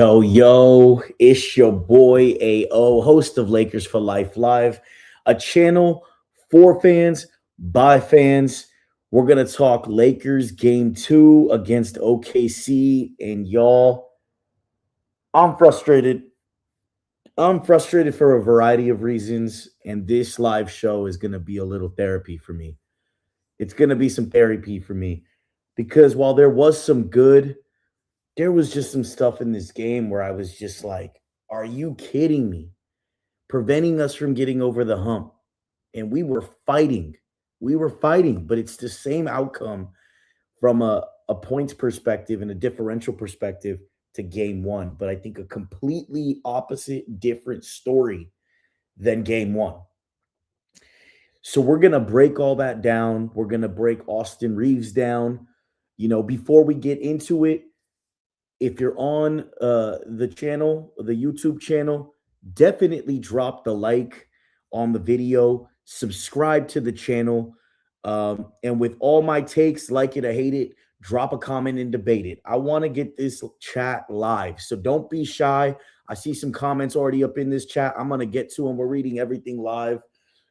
Yo, it's your boy AO, host of Lakers for Life Live, a channel for fans, by fans. We're going to talk Lakers game 2 against OKC. And y'all, I'm frustrated. I'm frustrated for a variety of reasons. And this live show is going to be a little therapy for me. It's going to be some therapy for me because while there was some good, there was just some stuff in this game where I was just like, are you kidding me? Preventing us from getting over the hump. And we were fighting. We were fighting, but it's the same outcome from a points perspective and a differential perspective to game one. But I think a completely opposite, different story than game one. So we're going to break all that down. We're going to break Austin Reaves down. Before we get into it, if you're on the channel, the YouTube channel, definitely drop the like on the video, subscribe to the channel, and with all my takes, like it or hate it, drop a comment and debate it. I want to get this chat live, so don't be shy. I see some comments already up in this chat. I'm going to get to them. We're reading everything live.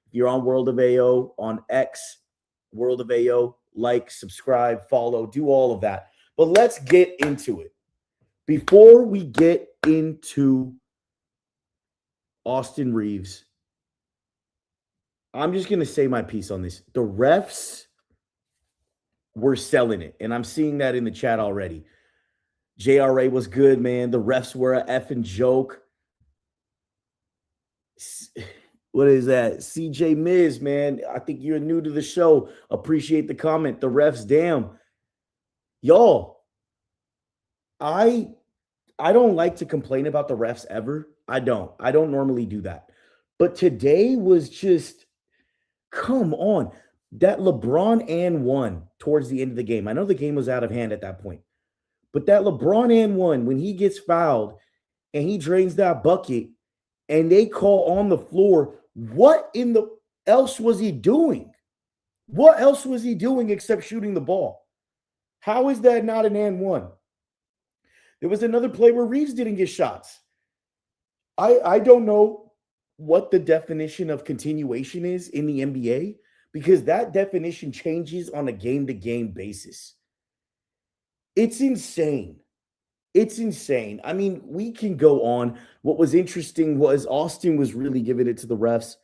If you're on World of AO, on X, World of AO, like, subscribe, follow, do all of that. But let's get into it. Before we get into Austin Reaves, I'm just going to say my piece on this. The refs were selling it, and I'm seeing that in the chat already. JRA was good, man. The refs were a effing joke. What is that? CJ Miz, man. I think you're new to the show. Appreciate the comment. The refs, damn. Y'all, I don't like to complain about the refs ever. I don't normally do that. But today was just, come on. That LeBron and one towards the end of the game. I know the game was out of hand at that point. But that LeBron and one, when he gets fouled and he drains that bucket and they call on the floor, what in the else was he doing? What else was he doing except shooting the ball? How is that not an and one? There was another play where Reaves didn't get shots. I don't know what the definition of continuation is in the NBA because that definition changes on a game-to-game basis. It's insane. It's insane. I mean, we can go on. What was interesting was Austin was really giving it to the refs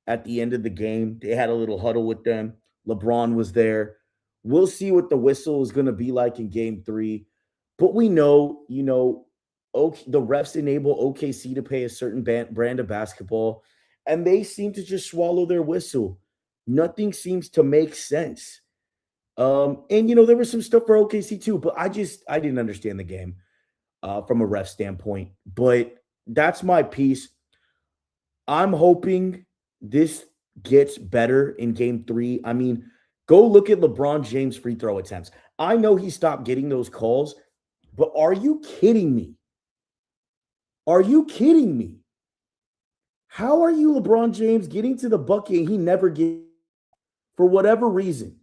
at the end of the game. They had a little huddle with them. LeBron was there. We'll see what the whistle is going to be like in game 3. But we know, the refs enable OKC to play a certain brand of basketball, and they seem to just swallow their whistle. Nothing seems to make sense. And, there was some stuff for OKC too, but I didn't understand the game from a ref standpoint. But that's my piece. I'm hoping this gets better in game 3. I mean, go look at LeBron James' free throw attempts. I know he stopped getting those calls, but are you kidding me? Are you kidding me? How are you, LeBron James, getting to the bucket and he never gets, for whatever reason,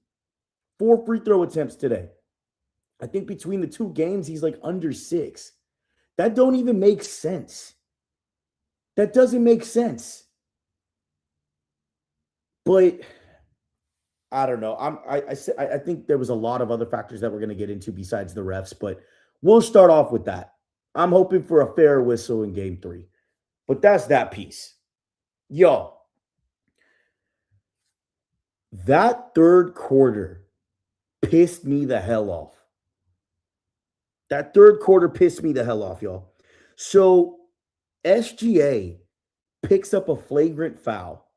4 free throw attempts today? I think between the 2 games, he's like under 6. That don't even make sense. That doesn't make sense. But I don't know. I think there was a lot of other factors that we're going to get into besides the refs, but we'll start off with that. I'm hoping for a fair whistle in game 3. But that's that piece. Y'all, that third quarter pissed me the hell off. That third quarter pissed me the hell off, y'all. So SGA picks up a flagrant foul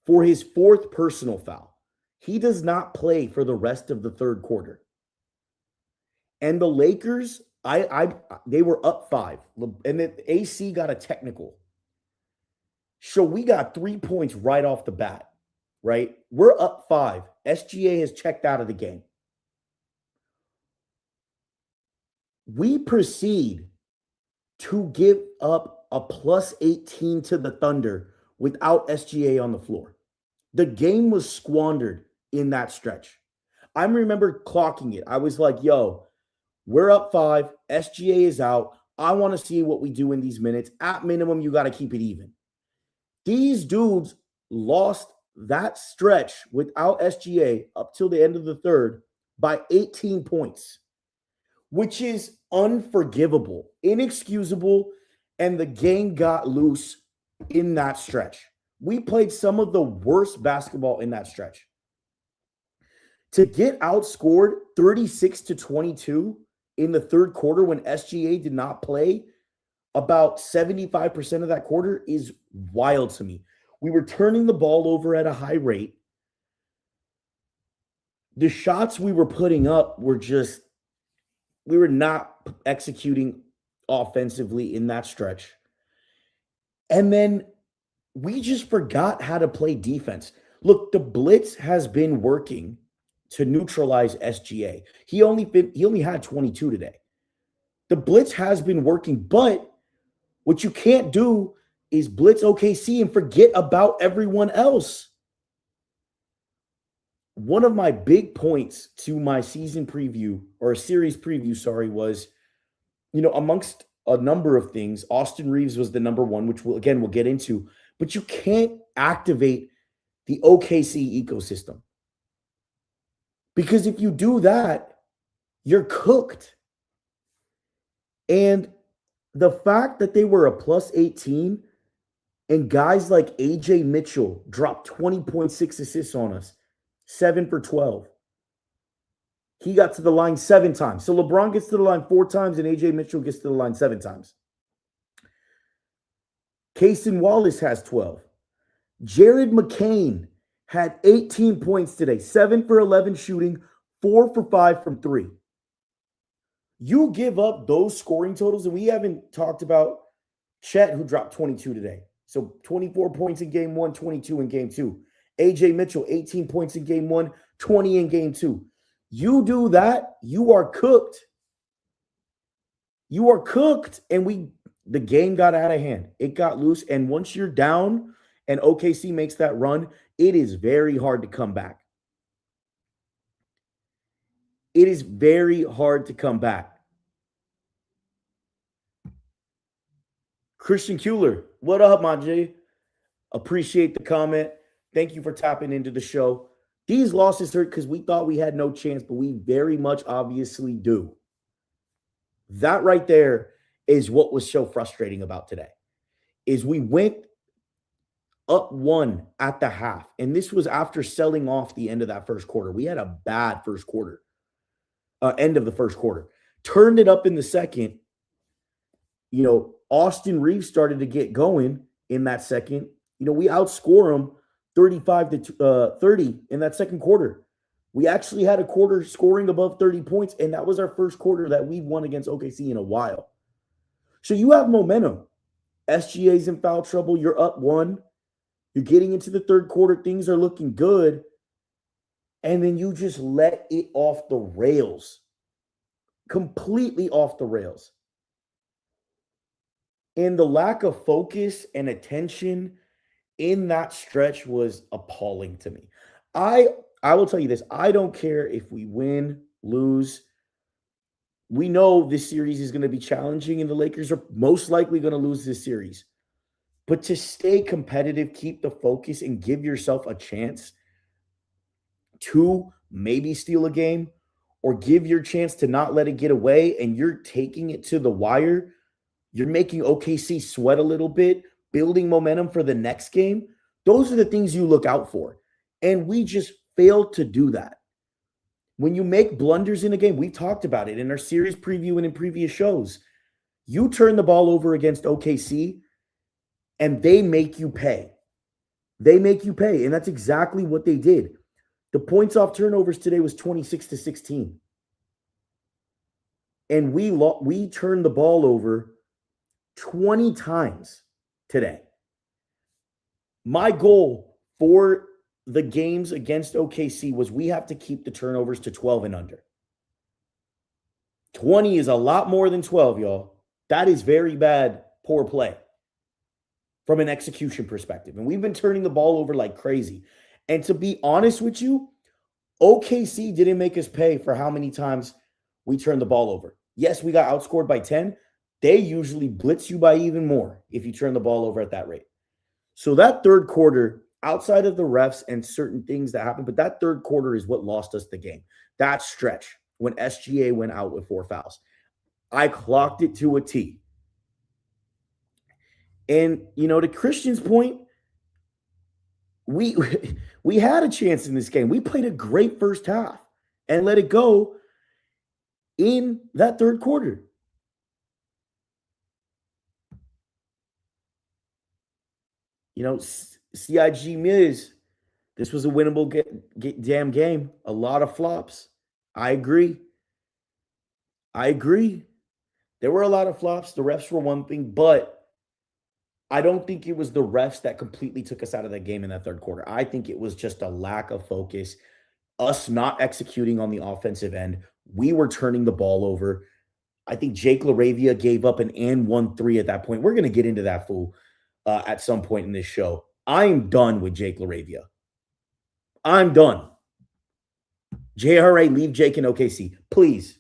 for his 4th personal foul. He does not play for the rest of the third quarter. And the Lakers, they were up 5, and the AC got a technical. So we got 3 points right off the bat, right? We're up 5. SGA has checked out of the game. We proceed to give up a plus 18 to the Thunder without SGA on the floor. The game was squandered in that stretch. I remember clocking it. I was like, yo, we're up 5. SGA is out. I want to see what we do in these minutes. At minimum, you got to keep it even. These dudes lost that stretch without SGA up till the end of the third by 18 points, which is unforgivable, inexcusable, and the game got loose in that stretch. We played some of the worst basketball in that stretch. To get outscored 36-22 in the third quarter when SGA did not play about 75% of that quarter is wild to me. We were turning the ball over at a high rate. The shots we were putting up were just, we were not executing offensively in that stretch. And then we just forgot how to play defense. Look, the blitz has been working to neutralize SGA. He only had 22 today. The blitz has been working, but what you can't do is blitz OKC and forget about everyone else. One of my big points to my season preview, or a series preview, sorry, was, amongst a number of things, Austin Reeves was the number one, which we'll get into, but you can't activate the OKC ecosystem. Because if you do that, you're cooked. And the fact that they were a plus 18 and guys like AJ Mitchell dropped 20.6 assists on us, 7 for 12. He got to the line 7 times. So LeBron gets to the line 4 times and AJ Mitchell gets to the line 7 times. Cason Wallace has 12. Jared McCain had 18 points today, 7 for 11 shooting, 4 for 5 from 3. You give up those scoring totals, and we haven't talked about Chet, who dropped 22 today. So 24 points in game 1, 22 in game 2. AJ Mitchell, 18 points in game 1, 20 in game 2. You do that, you are cooked. You are cooked. And the game got out of hand. It got loose. And once you're down and OKC makes that run, it is very hard to come back. It is very hard to come back. Christian Kuehler, what up, my J? Appreciate the comment. Thank you for tapping into the show. These losses hurt because we thought we had no chance, but we very much obviously do. That right there is what was so frustrating about today, is we went up 1 at the half, and this was after selling off the end of that first quarter. We had a bad first quarter, end of the first quarter. Turned it up in the second. Austin Reeves started to get going in that second. We outscore them 35-30 in that second quarter. We actually had a quarter scoring above 30 points, and that was our first quarter that we won against OKC in a while. So you have momentum. SGA's in foul trouble. You're up 1. You're getting into the third quarter. Things are looking good. And then you just let it off the rails. Completely off the rails. And the lack of focus and attention in that stretch was appalling to me. I will tell you this. I don't care if we win, lose. We know this series is going to be challenging, and the Lakers are most likely going to lose this series. But to stay competitive, keep the focus, and give yourself a chance to maybe steal a game, or give your chance to not let it get away, and you're taking it to the wire. You're making OKC sweat a little bit, building momentum for the next game. Those are the things you look out for. And we just failed to do that. When you make blunders in a game, we talked about it in our series preview and in previous shows. You turn the ball over against OKC, and they make you pay. They make you pay, and that's exactly what they did. The points off turnovers today was 26-16. And we turned the ball over 20 times today. My goal for the games against OKC was we have to keep the turnovers to 12 and under. 20 is a lot more than 12, y'all. That is very bad, poor play from an execution perspective. And we've been turning the ball over like crazy. And to be honest with you, OKC didn't make us pay for how many times we turned the ball over. Yes, we got outscored by 10, they usually blitz you by even more if you turn the ball over at that rate. So that third quarter, outside of the refs and certain things that happened, but that third quarter is what lost us the game. That stretch when SGA went out with 4 fouls. I clocked it to a T. And, to Christian's point, we had a chance in this game. We played a great first half and let it go in that third quarter. CIG Miz, this was a winnable damn game. A lot of flops. I agree. There were a lot of flops. The refs were one thing, but I don't think it was the refs that completely took us out of that game in that third quarter. I think it was just a lack of focus, us not executing on the offensive end. We were turning the ball over. I think Jake LaRavia gave up an and 1-3 at that point. We're going to get into that fool at some point in this show. I'm done with Jake LaRavia. I'm done. JRA, leave Jake in OKC. Please.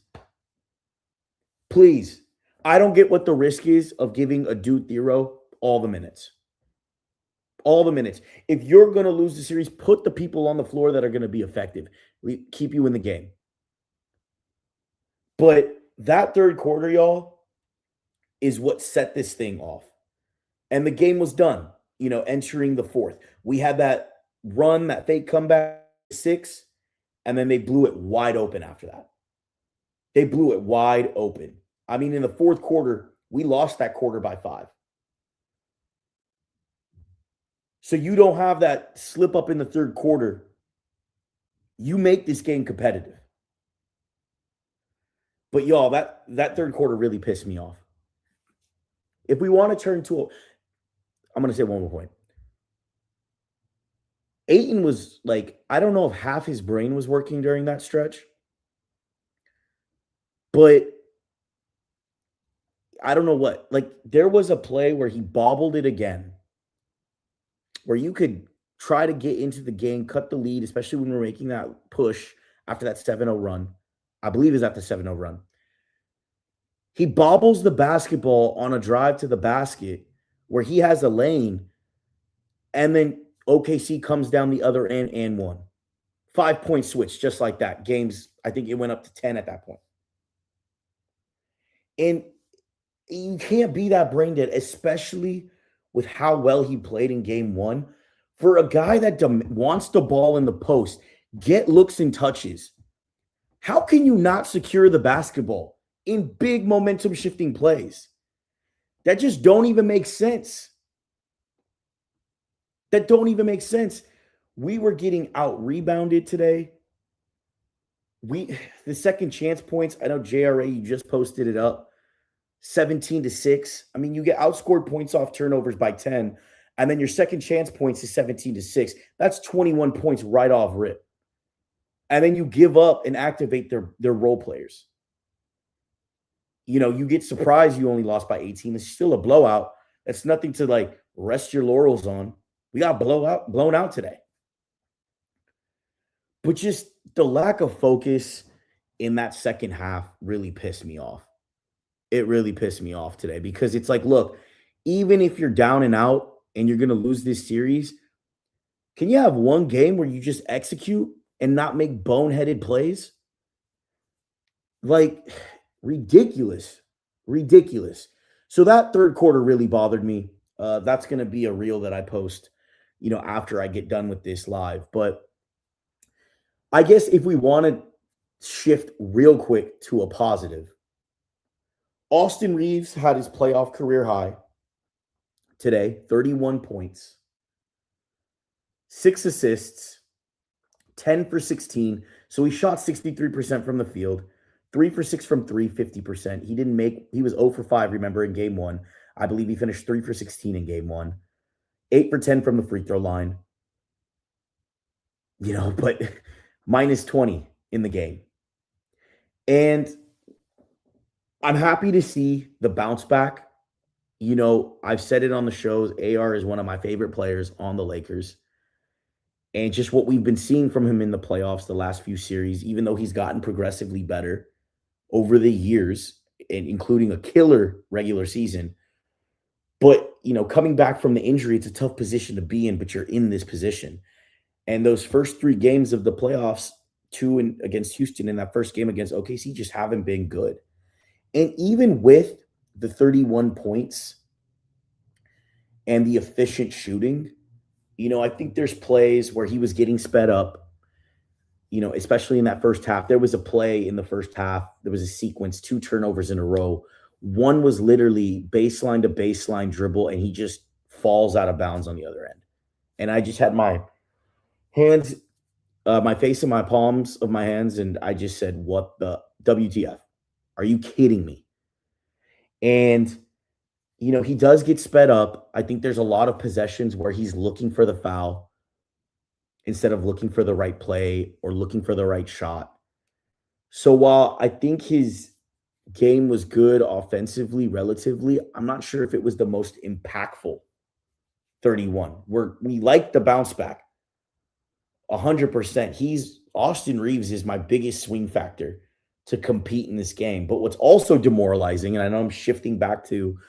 Please. I don't get what the risk is of giving a dude Thero all the minutes. All the minutes. If you're going to lose the series, put the people on the floor that are going to be effective. Keep you in the game. But that third quarter, y'all, is what set this thing off. And the game was done, entering the fourth. We had that run, that fake comeback, 6, and then they blew it wide open after that. They blew it wide open. I mean, in the fourth quarter, we lost that quarter by 5. So you don't have that slip up in the third quarter. You make this game competitive. But y'all, that third quarter really pissed me off. If we want to turn to I'm going to say one more point. Ayton was I don't know if half his brain was working during that stretch. But I don't know what. There was a play where he bobbled it again, where you could try to get into the game, cut the lead, especially when we're making that push after that 7-0 run. I believe it's after 7-0 run. He bobbles the basketball on a drive to the basket where he has a lane, and then OKC comes down the other end and 1. 5-point switch, just like that. Games, I think it went up to 10 at that point. And you can't be that brain dead, especially with how well he played in game 1. For a guy that wants the ball in the post, get looks and touches, how can you not secure the basketball in big momentum shifting plays? That just don't even make sense. We were getting out rebounded today. The second chance points, I know JRA, you just posted it up, 17-6. I mean, you get outscored points off turnovers by 10, and then your second chance points is 17-6. That's 21 points right off rip. And then you give up and activate their role players. You get surprised you only lost by 18. It's still a blowout. That's nothing to rest your laurels on. We got blown out today. But just the lack of focus in that second half really pissed me off. It really pissed me off today because it's look, even if you're down and out and you're going to lose this series, can you have one game where you just execute and not make boneheaded plays? Ridiculous. So that third quarter really bothered me. That's going to be a reel that I post, after I get done with this live. But I guess if we want to shift real quick to a positive, Austin Reeves had his playoff career high today, 31 points, 6 assists, 10 for 16. So he shot 63% from the field. 3 for 6 from 3, 50%. He was 0 for 5, remember, in game 1. I believe he finished 3 for 16 in game 1. 8 for 10 from the free throw line. But minus 20 in the game. And I'm happy to see the bounce back. I've said it on the shows. AR is one of my favorite players on the Lakers. And just what we've been seeing from him in the playoffs the last few series, even though he's gotten progressively better over the years, and including a killer regular season. But, coming back from the injury, it's a tough position to be in, but you're in this position. And those first 3 games of the playoffs, 2 against Houston and that first game against OKC just haven't been good. And even with the 31 points and the efficient shooting, I think there's plays where he was getting sped up, especially in that first half. There was a play in the first half. There was a sequence, 2 turnovers in a row. One was literally baseline to baseline dribble, and he just falls out of bounds on the other end. And I just had my hands, my face in my palms of my hands, and I just said, what the WTF? Are you kidding me? And, he does get sped up. I think there's a lot of possessions where he's looking for the foul instead of looking for the right play or looking for the right shot. So while I think his game was good offensively, relatively, I'm not sure if it was the most impactful 31. We like the bounce back 100%. Austin Reeves is my biggest swing factor to compete in this game. But what's also demoralizing, and I know I'm shifting back to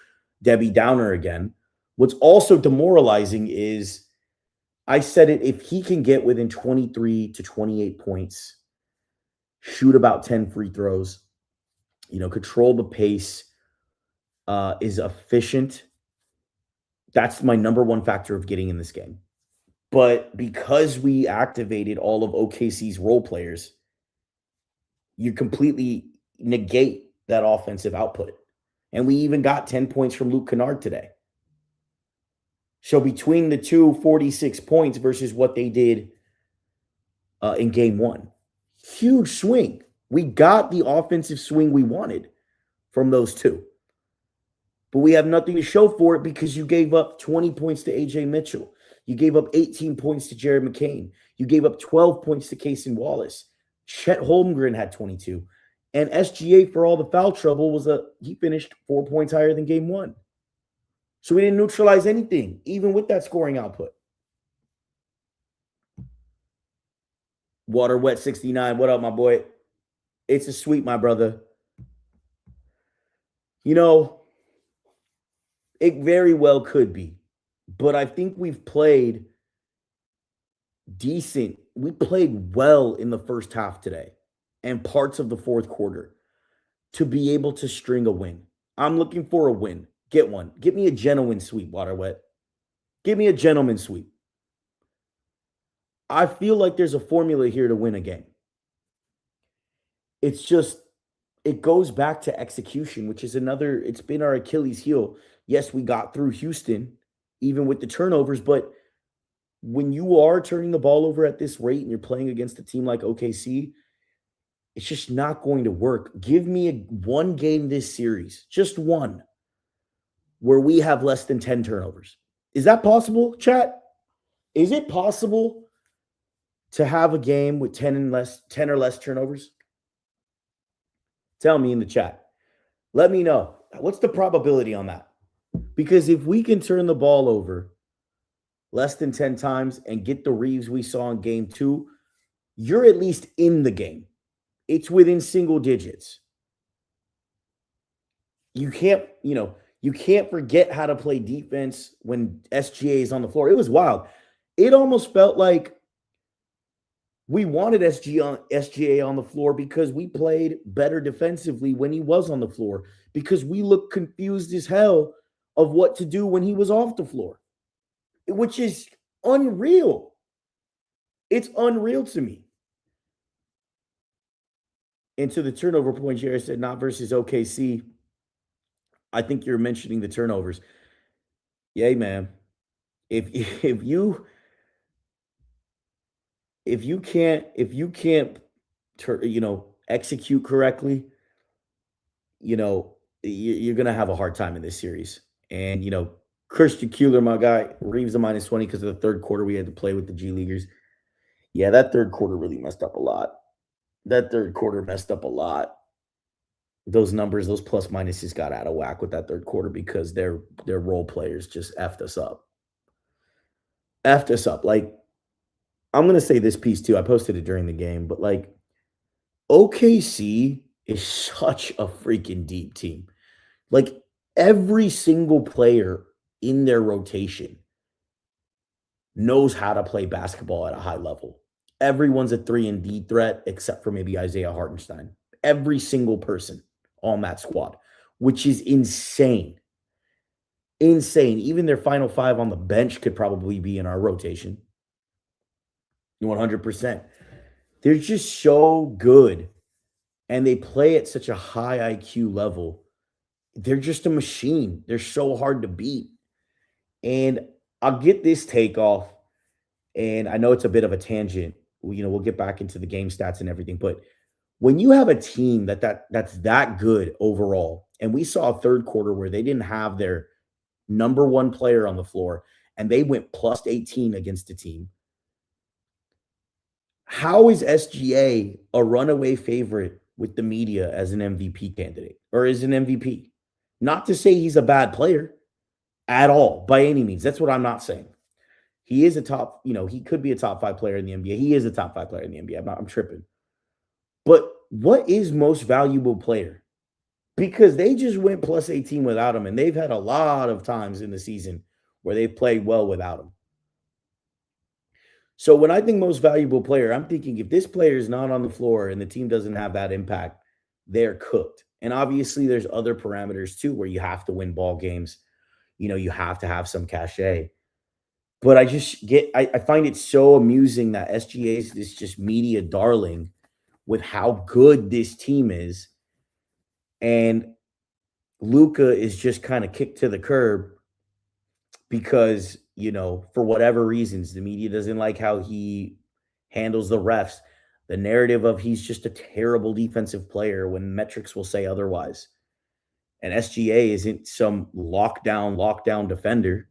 Debbie Downer again, what's also demoralizing is, I said it, if he can get within 23 to 28 points, shoot about 10 free throws, control the pace, is efficient, that's my number one factor of getting in this game. But because we activated all of OKC's role players, you completely negate that offensive output. And we even got 10 points from Luke Kennard today. So between the two, 46 points versus what they did in game 1. Huge swing. We got the offensive swing we wanted from those two. But we have nothing to show for it because you gave up 20 points to A.J. Mitchell. You gave up 18 points to Jared McCain. You gave up 12 points to Cason Wallace. Chet Holmgren had 22. And SGA, for all the foul trouble, he finished 4 points higher than game 1. So we didn't neutralize anything, even with that scoring output. Water Wet 69, what up, my boy? It's a sweep, my brother. It very well could be. But I think we've played decent. We played well in the first half today and parts of the fourth quarter to be able to string a win. I'm looking for a win. Get one. Give me a gentleman sweep, Water Wet. Give me a gentleman sweep. I feel like there's a formula here to win a game. It's just, it goes back to execution, which is it's been our Achilles heel. Yes, we got through Houston, even with the turnovers, but when you are turning the ball over at this rate and you're playing against a team like OKC, it's just not going to work. Give me one game this series, just one, where we have less than 10 turnovers. Is that possible, chat? Is it possible to have a game with 10 or less turnovers? Tell me in the chat. Let me know. What's the probability on that? Because if we can turn the ball over less than 10 times and get the Reeves we saw in game 2, you're at least in the game. It's within single digits. You can't forget how to play defense when SGA is on the floor. It was wild. It almost felt like we wanted SGA on the floor because we played better defensively when he was on the floor, because we looked confused as hell of what to do when he was off the floor, which is unreal. It's unreal to me. And to the turnover point, Jared said, not versus OKC. I think you're mentioning the turnovers. Yay, man. If you can't execute correctly, you're gonna have a hard time in this series. And Christian Kuehler, my guy, Reeves a -20 because of the third quarter we had to play with the G Leaguers. Yeah, that third quarter really messed up a lot. Those numbers, those plus minuses got out of whack with that third quarter because their role players just effed us up. Like, I'm going to say this piece too. I posted it during the game, but like, OKC is such a freaking deep team. Like every single player in their rotation knows how to play basketball at a high level. Everyone's a 3-and-D threat except for maybe Isaiah Hartenstein. Every single person on that squad, which is insane. Insane. Even their final five on the bench could probably be in our rotation. 100%. They're just so good and they play at such a high IQ level. They're just a machine. They're so hard to beat. And I'll get this take off. And I know it's a bit of a tangent. We'll get back into the game stats and everything. But when you have a team that's that good overall, and we saw a third quarter where they didn't have their number one player on the floor, and they went plus 18 against a team. How is SGA a runaway favorite with the media as an MVP candidate or as an MVP? Not to say he's a bad player at all, by any means. That's what I'm not saying. He is a top, he could be a top 5 player in the NBA. He is a top 5 player in the NBA. I'm tripping. But what is most valuable player? Because they just went plus 18 without him, and they've had a lot of times in the season where they've played well without him. So when I think most valuable player, I'm thinking if this player is not on the floor and the team doesn't have that impact, they're cooked. And obviously there's other parameters too where you have to win ball games. You have to have some cachet. But I find it so amusing that SGA is this just media darling with how good this team is. And Luka is just kind of kicked to the curb because, for whatever reasons, the media doesn't like how he handles the refs. The narrative of he's just a terrible defensive player when metrics will say otherwise. And SGA isn't some lockdown defender.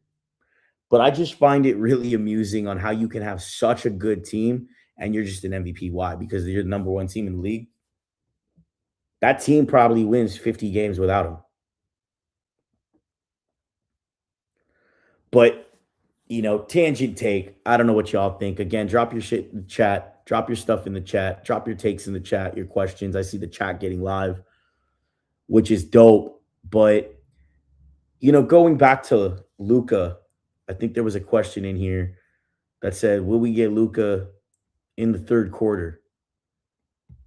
But I just find it really amusing on how you can have such a good team and you're just an MVP. Why? Because you're the number one team in the league. That team probably wins 50 games without him. But, tangent take. I don't know what y'all think. Again, drop your shit in the chat. Drop your stuff in the chat. Drop your takes in the chat, your questions. I see the chat getting live, which is dope. But, going back to Luka, I think there was a question in here that said, will we get Luka in the third quarter?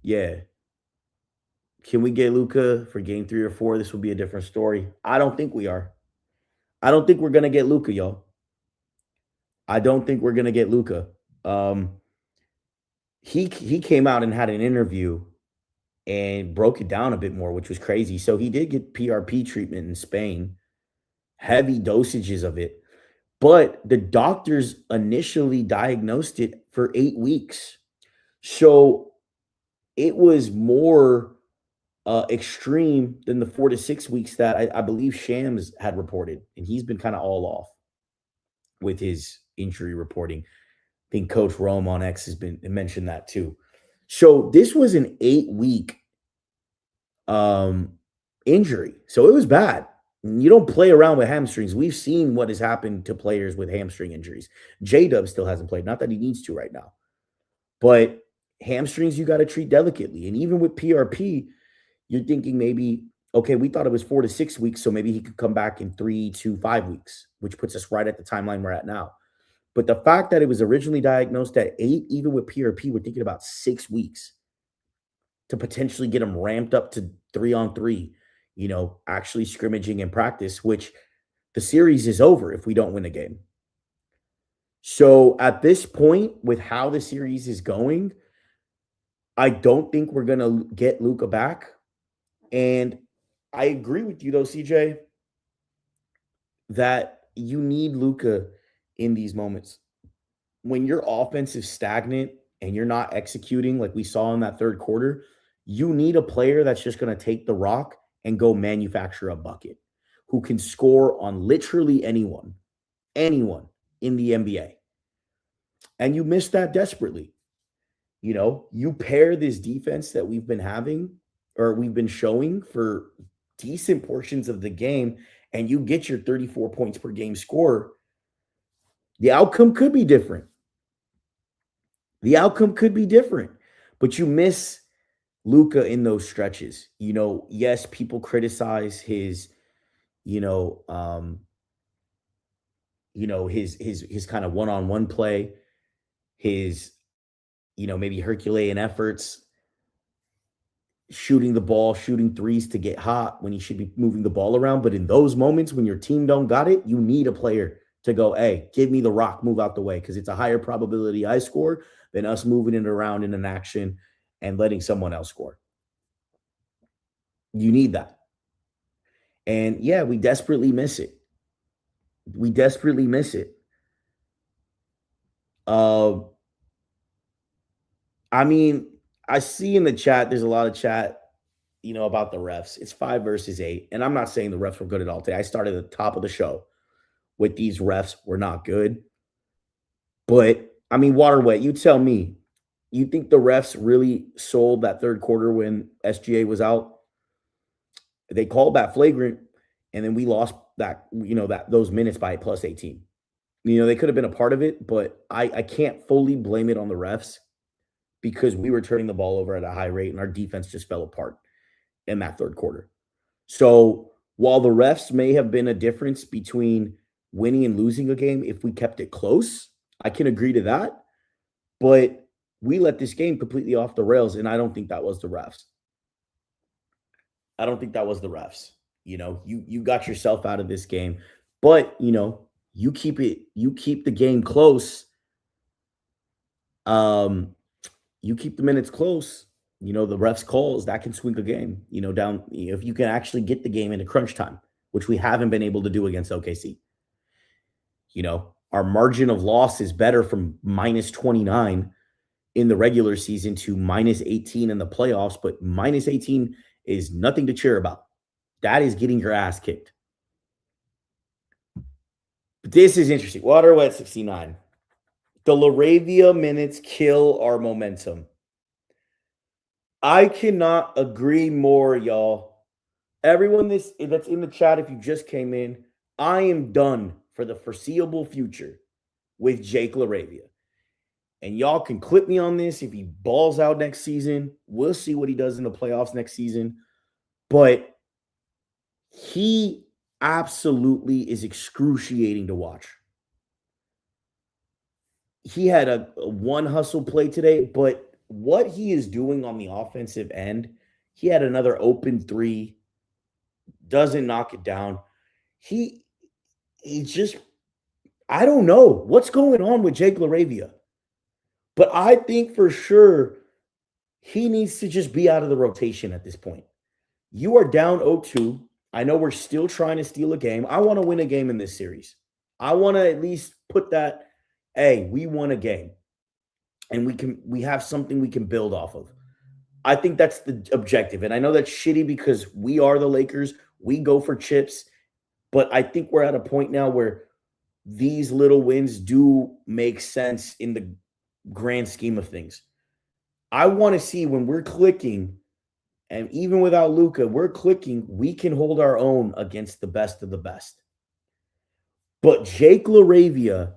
Yeah. Can we get Luka for game 3 or 4? This will be a different story. I don't think we are. I don't think we're going to get Luka, y'all. I don't think we're going to get Luka. He came out and had an interview and broke it down a bit more, which was crazy. So he did get PRP treatment in Spain, heavy dosages of it. But the doctors initially diagnosed it for 8 weeks. So it was more extreme than the 4 to 6 weeks that I believe Shams had reported. And he's been kind of all off with his injury reporting. I think Coach Rome on X has been mentioned that too. So this was an 8-week injury. So it was bad. You don't play around with hamstrings. We've seen what has happened to players with hamstring injuries. J-Dub still hasn't played. Not that he needs to right now. But hamstrings, you got to treat delicately. And even with PRP, you're thinking maybe, okay, we thought it was 4 to 6 weeks, so maybe he could come back in 3 to 5 weeks, which puts us right at the timeline we're at now. But the fact that it was originally diagnosed at 8, even with PRP, we're thinking about 6 weeks to potentially get him ramped up to 3-on-3, actually scrimmaging in practice, which the series is over if we don't win a game. So at this point, with how the series is going, I don't think we're going to get Luka back. And I agree with you, though, CJ, that you need Luka in these moments. When your offense is stagnant and you're not executing like we saw in that third quarter, you need a player that's just going to take the rock and go manufacture a bucket, who can score on literally anyone in the NBA. And you miss that desperately. You pair this defense that we've been having or we've been showing for decent portions of the game, and you get your 34 points per game score, the outcome could be different. But you miss Luka in those stretches. Yes, people criticize his, you know, his kind of one-on-one play, his, maybe Herculean efforts, shooting the ball, shooting threes to get hot when he should be moving the ball around. But in those moments when your team don't got it, you need a player to go, hey, give me the rock, move out the way, because it's a higher probability I score than us moving it around in an action and letting someone else score. You need that. And yeah, we desperately miss it. We desperately miss it. I mean, I see in the chat, there's a lot of chat, about the refs. It's 5 versus 8. And I'm not saying the refs were good at all today. I started at the top of the show with these refs were not good. But I mean, Waterwet, you tell me, you think the refs really sold that third quarter when SGA was out? They called that flagrant, and then we lost that, those minutes by plus 18. They could have been a part of it, but I can't fully blame it on the refs because we were turning the ball over at a high rate and our defense just fell apart in that third quarter. So while the refs may have been a difference between winning and losing a game if we kept it close, I can agree to that. But we let this game completely off the rails, and I don't think that was the refs. I don't think that was the refs. You got yourself out of this game, but you keep the game close. You keep the minutes close. The refs calls that can swing a game. Down if you can actually get the game into crunch time, which we haven't been able to do against OKC. Our margin of loss is better from minus 29 in the regular season to minus 18 in the playoffs, but minus 18 is nothing to cheer about. That is getting your ass kicked. But this is interesting. Waterwet 69. The LaRavia minutes kill our momentum. I cannot agree more, y'all. Everyone that's in the chat, if you just came in, I am done for the foreseeable future with Jake LaRavia. And y'all can clip me on this if he balls out next season. We'll see what he does in the playoffs next season. But he absolutely is excruciating to watch. He had a one hustle play today, but what he is doing on the offensive end, he had another open three, doesn't knock it down. He just, I don't know what's going on with Jake LaRavia, but I think for sure he needs to just be out of the rotation at this point. You are down 0-2. I know we're still trying to steal a game. I want to win a game in this series. I want to at least put that, hey, we won a game and we have something we can build off of. I think that's the objective. And I know that's shitty because we are the Lakers. We go for chips. But I think we're at a point now where these little wins do make sense in the grand scheme of things. I want to see when we're clicking, and even without Luka, we're clicking, we can hold our own against the best of the best. But Jake LaRavia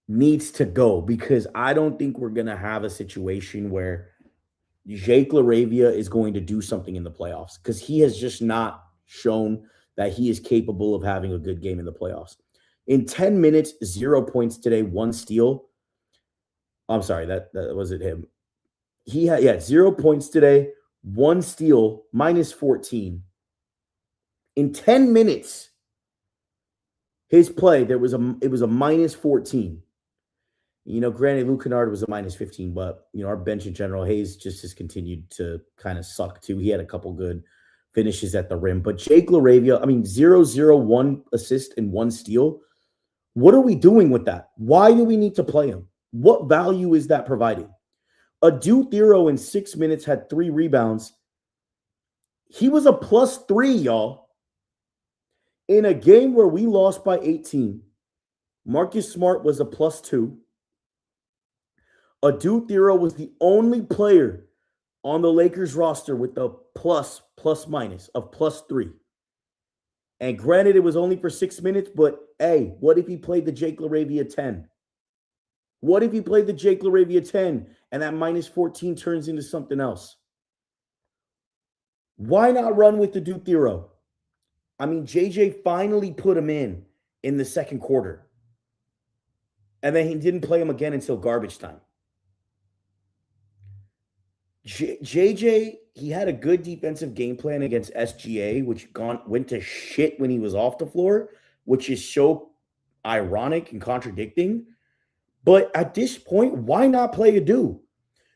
needs to go because I don't think we're going to have a situation where Jake LaRavia is going to do something in the playoffs because he has just not shown that he is capable of having a good game in the playoffs. In 10 minutes, 0 points today, 1 steal. I'm sorry, that wasn't him. He had 0 points today, 1 steal, minus 14. In 10 minutes, his play, it was a minus 14. Granted, Luke Kennard was a minus 15, but, our bench in general, Hayes just has continued to kind of suck too. He had a couple good finishes at the rim. But Jake LaRavia, 0-0-1 assist and 1 steal. What are we doing with that? Why do we need to play him? What value is that providing? Adou Thiero in 6 minutes had 3 rebounds. He was a +3, y'all. In a game where we lost by 18, Marcus Smart was a +2. Adou Thiero was the only player on the Lakers roster with a plus-minus of +3. And granted, it was only for 6 minutes, but hey, what if he played the Jake LaRavia 10? What if he played the Jake LaRavia 10 and that minus 14 turns into something else? Why not run with the Duke Thero? I mean, JJ finally put him in the second quarter. And then he didn't play him again until garbage time. JJ, he had a good defensive game plan against SGA, which went to shit when he was off the floor, which is so ironic and contradicting. But at this point, why not play Adu?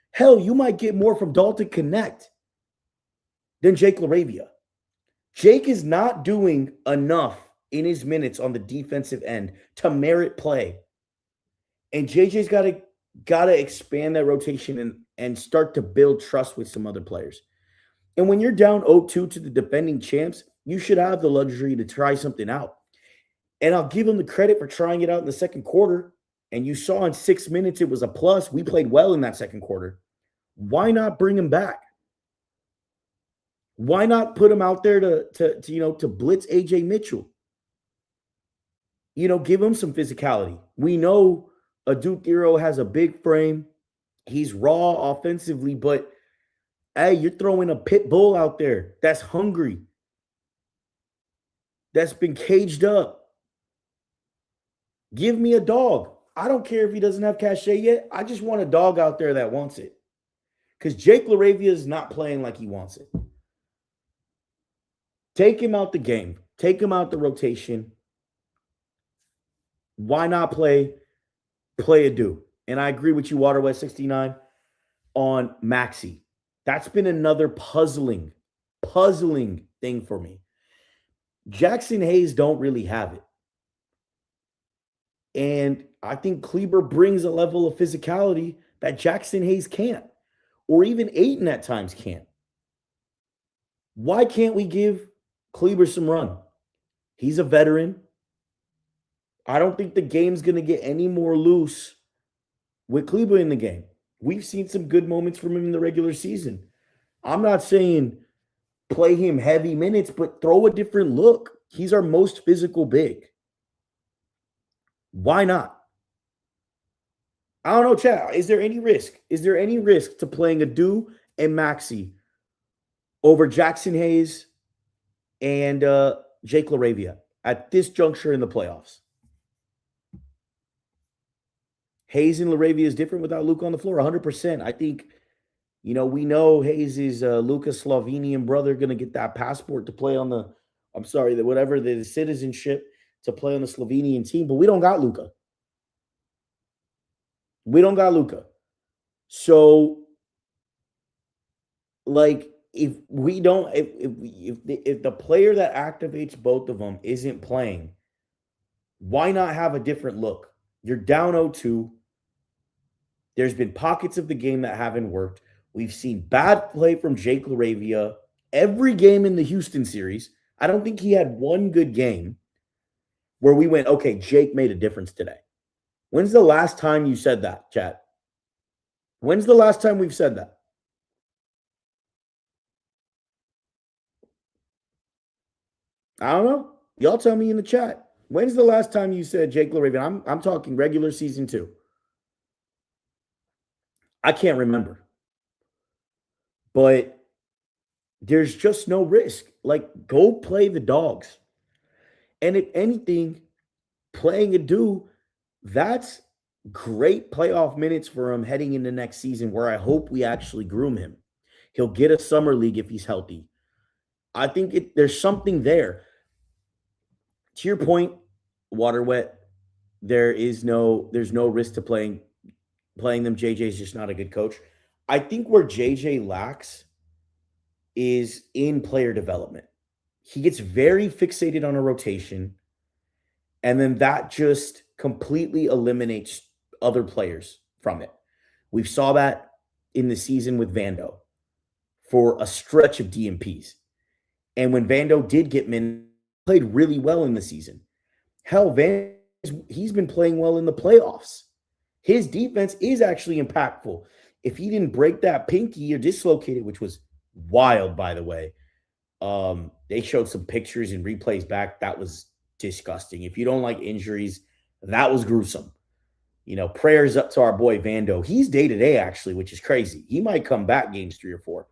Hell, you might get more from Dalton Connect than Jake LaRavia. Jake is not doing enough in his minutes on the defensive end to merit play. And JJ's got to expand that rotation and start to build trust with some other players. And when you're down 0-2 to the defending champs, you should have the luxury to try something out. And I'll give him the credit for trying it out in the second quarter. And you saw in 6 minutes it was a plus. We played well in that second quarter. Why not bring him back? Why not put him out there to blitz AJ Mitchell? Give him some physicality. We know Adu Thero has a big frame. He's raw offensively, but hey, you're throwing a pit bull out there that's hungry, that's been caged up. Give me a dog. I don't care if he doesn't have cachet yet. I just want a dog out there that wants it. Because Jake LaRavia is not playing like he wants it. Take him out the game. Take him out the rotation. Why not play Adu? And I agree with you, Waterwest 69, on Maxey. That's been another puzzling thing for me. Jackson Hayes don't really have it. And I think Kleber brings a level of physicality that Jackson Hayes can't, or even Ayton at times can't. Why can't we give Kleber some run? He's a veteran. I don't think the game's going to get any more loose with Kleber in the game. We've seen some good moments from him in the regular season. I'm not saying play him heavy minutes, but throw a different look. He's our most physical big. Why not? I don't know, chat. Is there any risk? Is there any risk to playing Adu and Maxey over Jackson Hayes and Jake LaRavia at this juncture in the playoffs? Hayes and LaRavia is different without Luka on the floor, 100%. I think, we know Hayes is Luka's Slovenian brother going to get that passport to play on the citizenship to play on the Slovenian team, but we don't got Luka. So, if the player that activates both of them isn't playing, why not have a different look? You're down 0-2. There's been pockets of the game that haven't worked. We've seen bad play from Jake LaRavia every game in the Houston series. I don't think he had one good game where we went, okay, Jake made a difference today. When's the last time you said that, chat? When's the last time we've said that? I don't know. Y'all tell me in the chat. When's the last time you said Jake LaRavia? I'm talking regular season 2. I can't remember. But there's just no risk. Go play the dogs. And if anything, playing Adu, that's great playoff minutes for him heading into next season, where I hope we actually groom him. He'll get a summer league if he's healthy. I think there's something there. To your point, Waterwet, there's no risk to playing them. JJ's just not a good coach. I think where JJ lacks is in player development. He gets very fixated on a rotation, and then that just completely eliminates other players from it. We saw that in the season with Vando for a stretch of DMPs. And when Vando did get minutes, played really well in the season. Hell, he's been playing well in the playoffs. His defense is actually impactful. If he didn't break that pinky or dislocate it, which was wild, by the way, they showed some pictures and replays back. That was disgusting. If you don't like injuries, that was gruesome. Prayers up to our boy Vando. He's day-to-day, actually, which is crazy. He might come back games 3 or 4.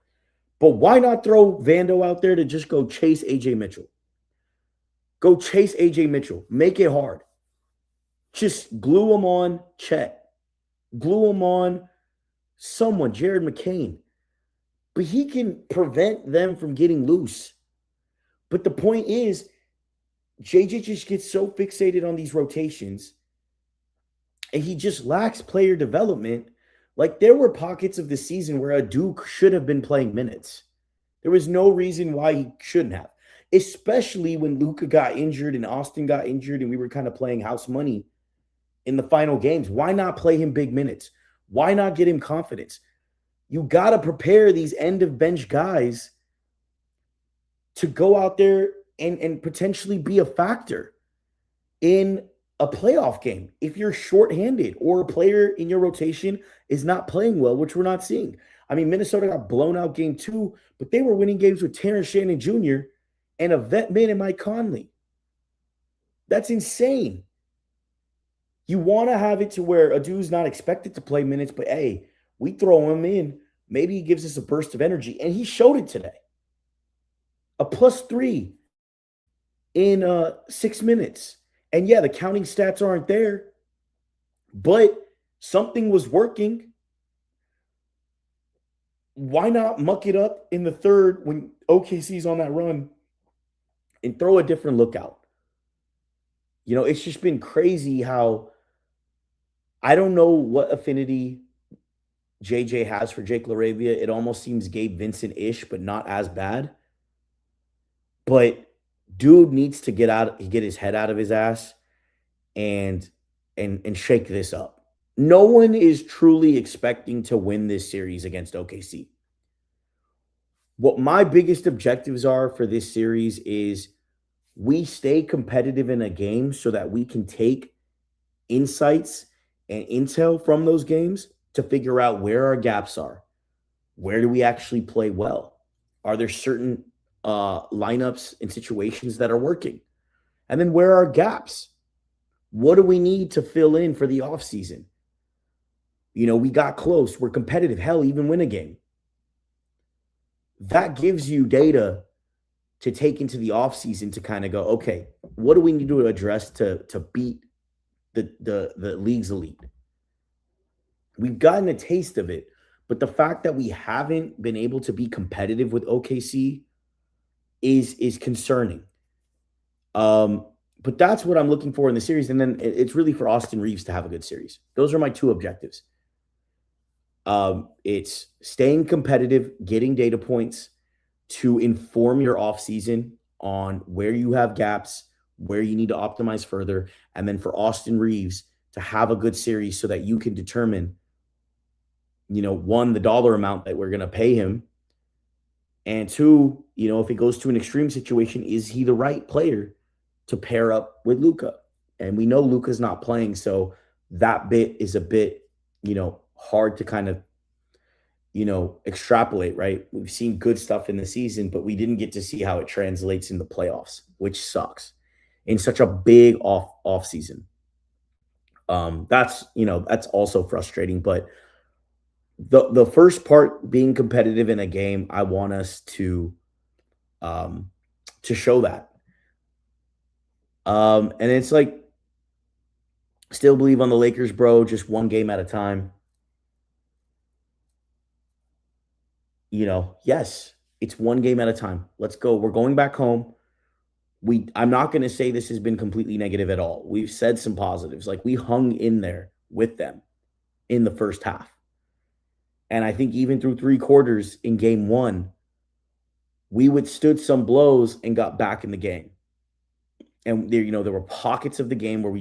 But why not throw Vando out there to just go chase AJ Mitchell? Go chase AJ Mitchell. Make it hard. Just glue him on Chet. Glue him on someone, Jared McCain. But he can prevent them from getting loose. But the point is, JJ just gets so fixated on these rotations, and he just lacks player development. Like, there were pockets of the season where a Duke should have been playing minutes. There was no reason why he shouldn't have, especially when Luka got injured and Austin got injured and we were kind of playing house money in the final games. Why not play him big minutes? Why not get him confidence? You got to prepare these end-of-bench guys to go out there and potentially be a factor in a playoff game if you're shorthanded or a player in your rotation is not playing well, which we're not seeing. I mean, Minnesota got blown out game 2, but they were winning games with Terrence Shannon Jr. and a vet man in Mike Conley. That's insane. You want to have it to where a dude's not expected to play minutes, but hey, we throw him in. Maybe he gives us a burst of energy, and he showed it today. A +3 in 6 minutes. And yeah, the counting stats aren't there, but something was working. Why not muck it up in the third when OKC's on that run and throw a different lookout? You know, it's just been crazy how I don't know what affinity JJ has for Jake LaRavia. It almost seems Gabe Vincent-ish, but not as bad. But dude needs to get his head out of his ass and shake this up. No one is truly expecting to win this series against OKC. What my biggest objectives are for this series is we stay competitive in a game so that we can take insights and intel from those games to figure out where our gaps are. Where do we actually play well? Are there certain lineups and situations that are working? And then where are gaps? What do we need to fill in for the offseason? You know, we got close. We're competitive. Hell, even win a game. That gives you data to take into the offseason to kind of go, okay, what do we need to address to beat the league's elite? We've gotten a taste of it, but the fact that we haven't been able to be competitive with OKC is concerning. But that's what I'm looking for in the series. And then it's really for Austin Reaves to have a good series. Those are my two objectives. It's staying competitive, getting data points to inform your offseason on where you have gaps, where you need to optimize further. And then for Austin Reaves to have a good series so that you can determine, you know, one, the dollar amount that we're going to pay him. And two, you know, if it goes to an extreme situation, is he the right player to pair up with Luka? And we know Luka's not playing, so that bit is a bit, you know, hard to kind of, you know, extrapolate, right? We've seen good stuff in the season, but we didn't get to see how it translates in the playoffs, which sucks in such a big off season. That's, you know, that's also frustrating, but the first part, being competitive in a game, I want us to show that. And it's like, still believe on the Lakers, bro, just one game at a time. You know, yes, it's one game at a time. Let's go. We're going back home. I'm not going to say this has been completely negative at all. We've said some positives. Like, we hung in there with them in the first half. And I think even through 3 quarters in game 1, we withstood some blows and got back in the game. And there, you know, there were pockets of the game where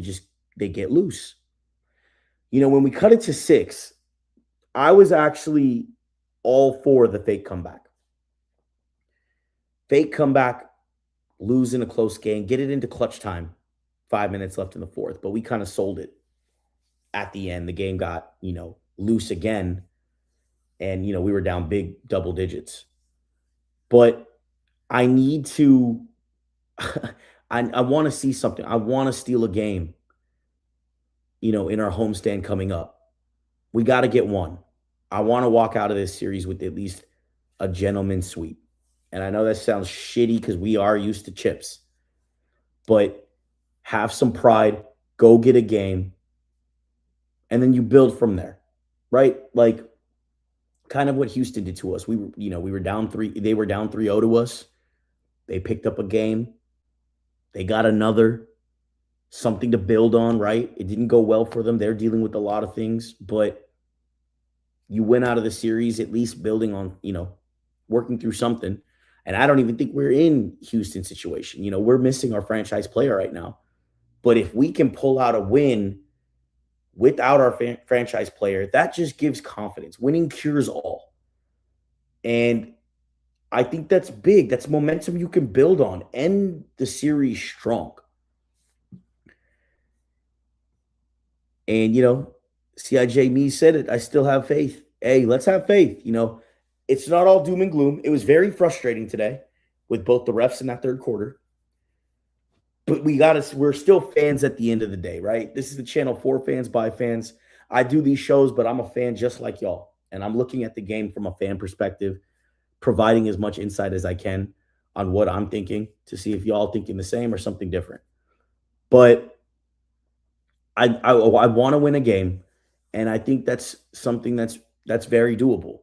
they get loose. You know, when we cut it to 6, I was actually all for the fake comeback. Fake comeback, lose in a close game, get it into clutch time, 5 minutes left in the fourth. But we kind of sold it at the end. The game got, you know, loose again. And, you know, we were down big double digits. But I need to, I want to see something. I want to steal a game, you know, in our homestand coming up. We got to get one. I want to walk out of this series with at least a gentleman's sweep. And I know that sounds shitty because we are used to chips, but have some pride, go get a game, and then you build from there, right? Like kind of what Houston did to us. We were down three. They were down 3-0 to us. They picked up a game. They got another, something to build on, right? It didn't go well for them. They're dealing with a lot of things, but you went out of the series at least building on, working through something. And I don't even think we're in Houston situation. We're missing our franchise player right now. But if we can pull out a win without our franchise player, that just gives confidence. Winning cures all. And I think that's big. That's momentum you can build on. End the series strong. And, CIJ me said it. I still have faith. Hey, let's have faith. It's not all doom and gloom. It was very frustrating today with both the refs in that third quarter. But we're still fans at the end of the day, right? This is the channel for fans, by fans. I do these shows, but I'm a fan just like y'all. And I'm looking at the game from a fan perspective, providing as much insight as I can on what I'm thinking to see if y'all thinking the same or something different. But I want to win a game, and I think that's something that's very doable.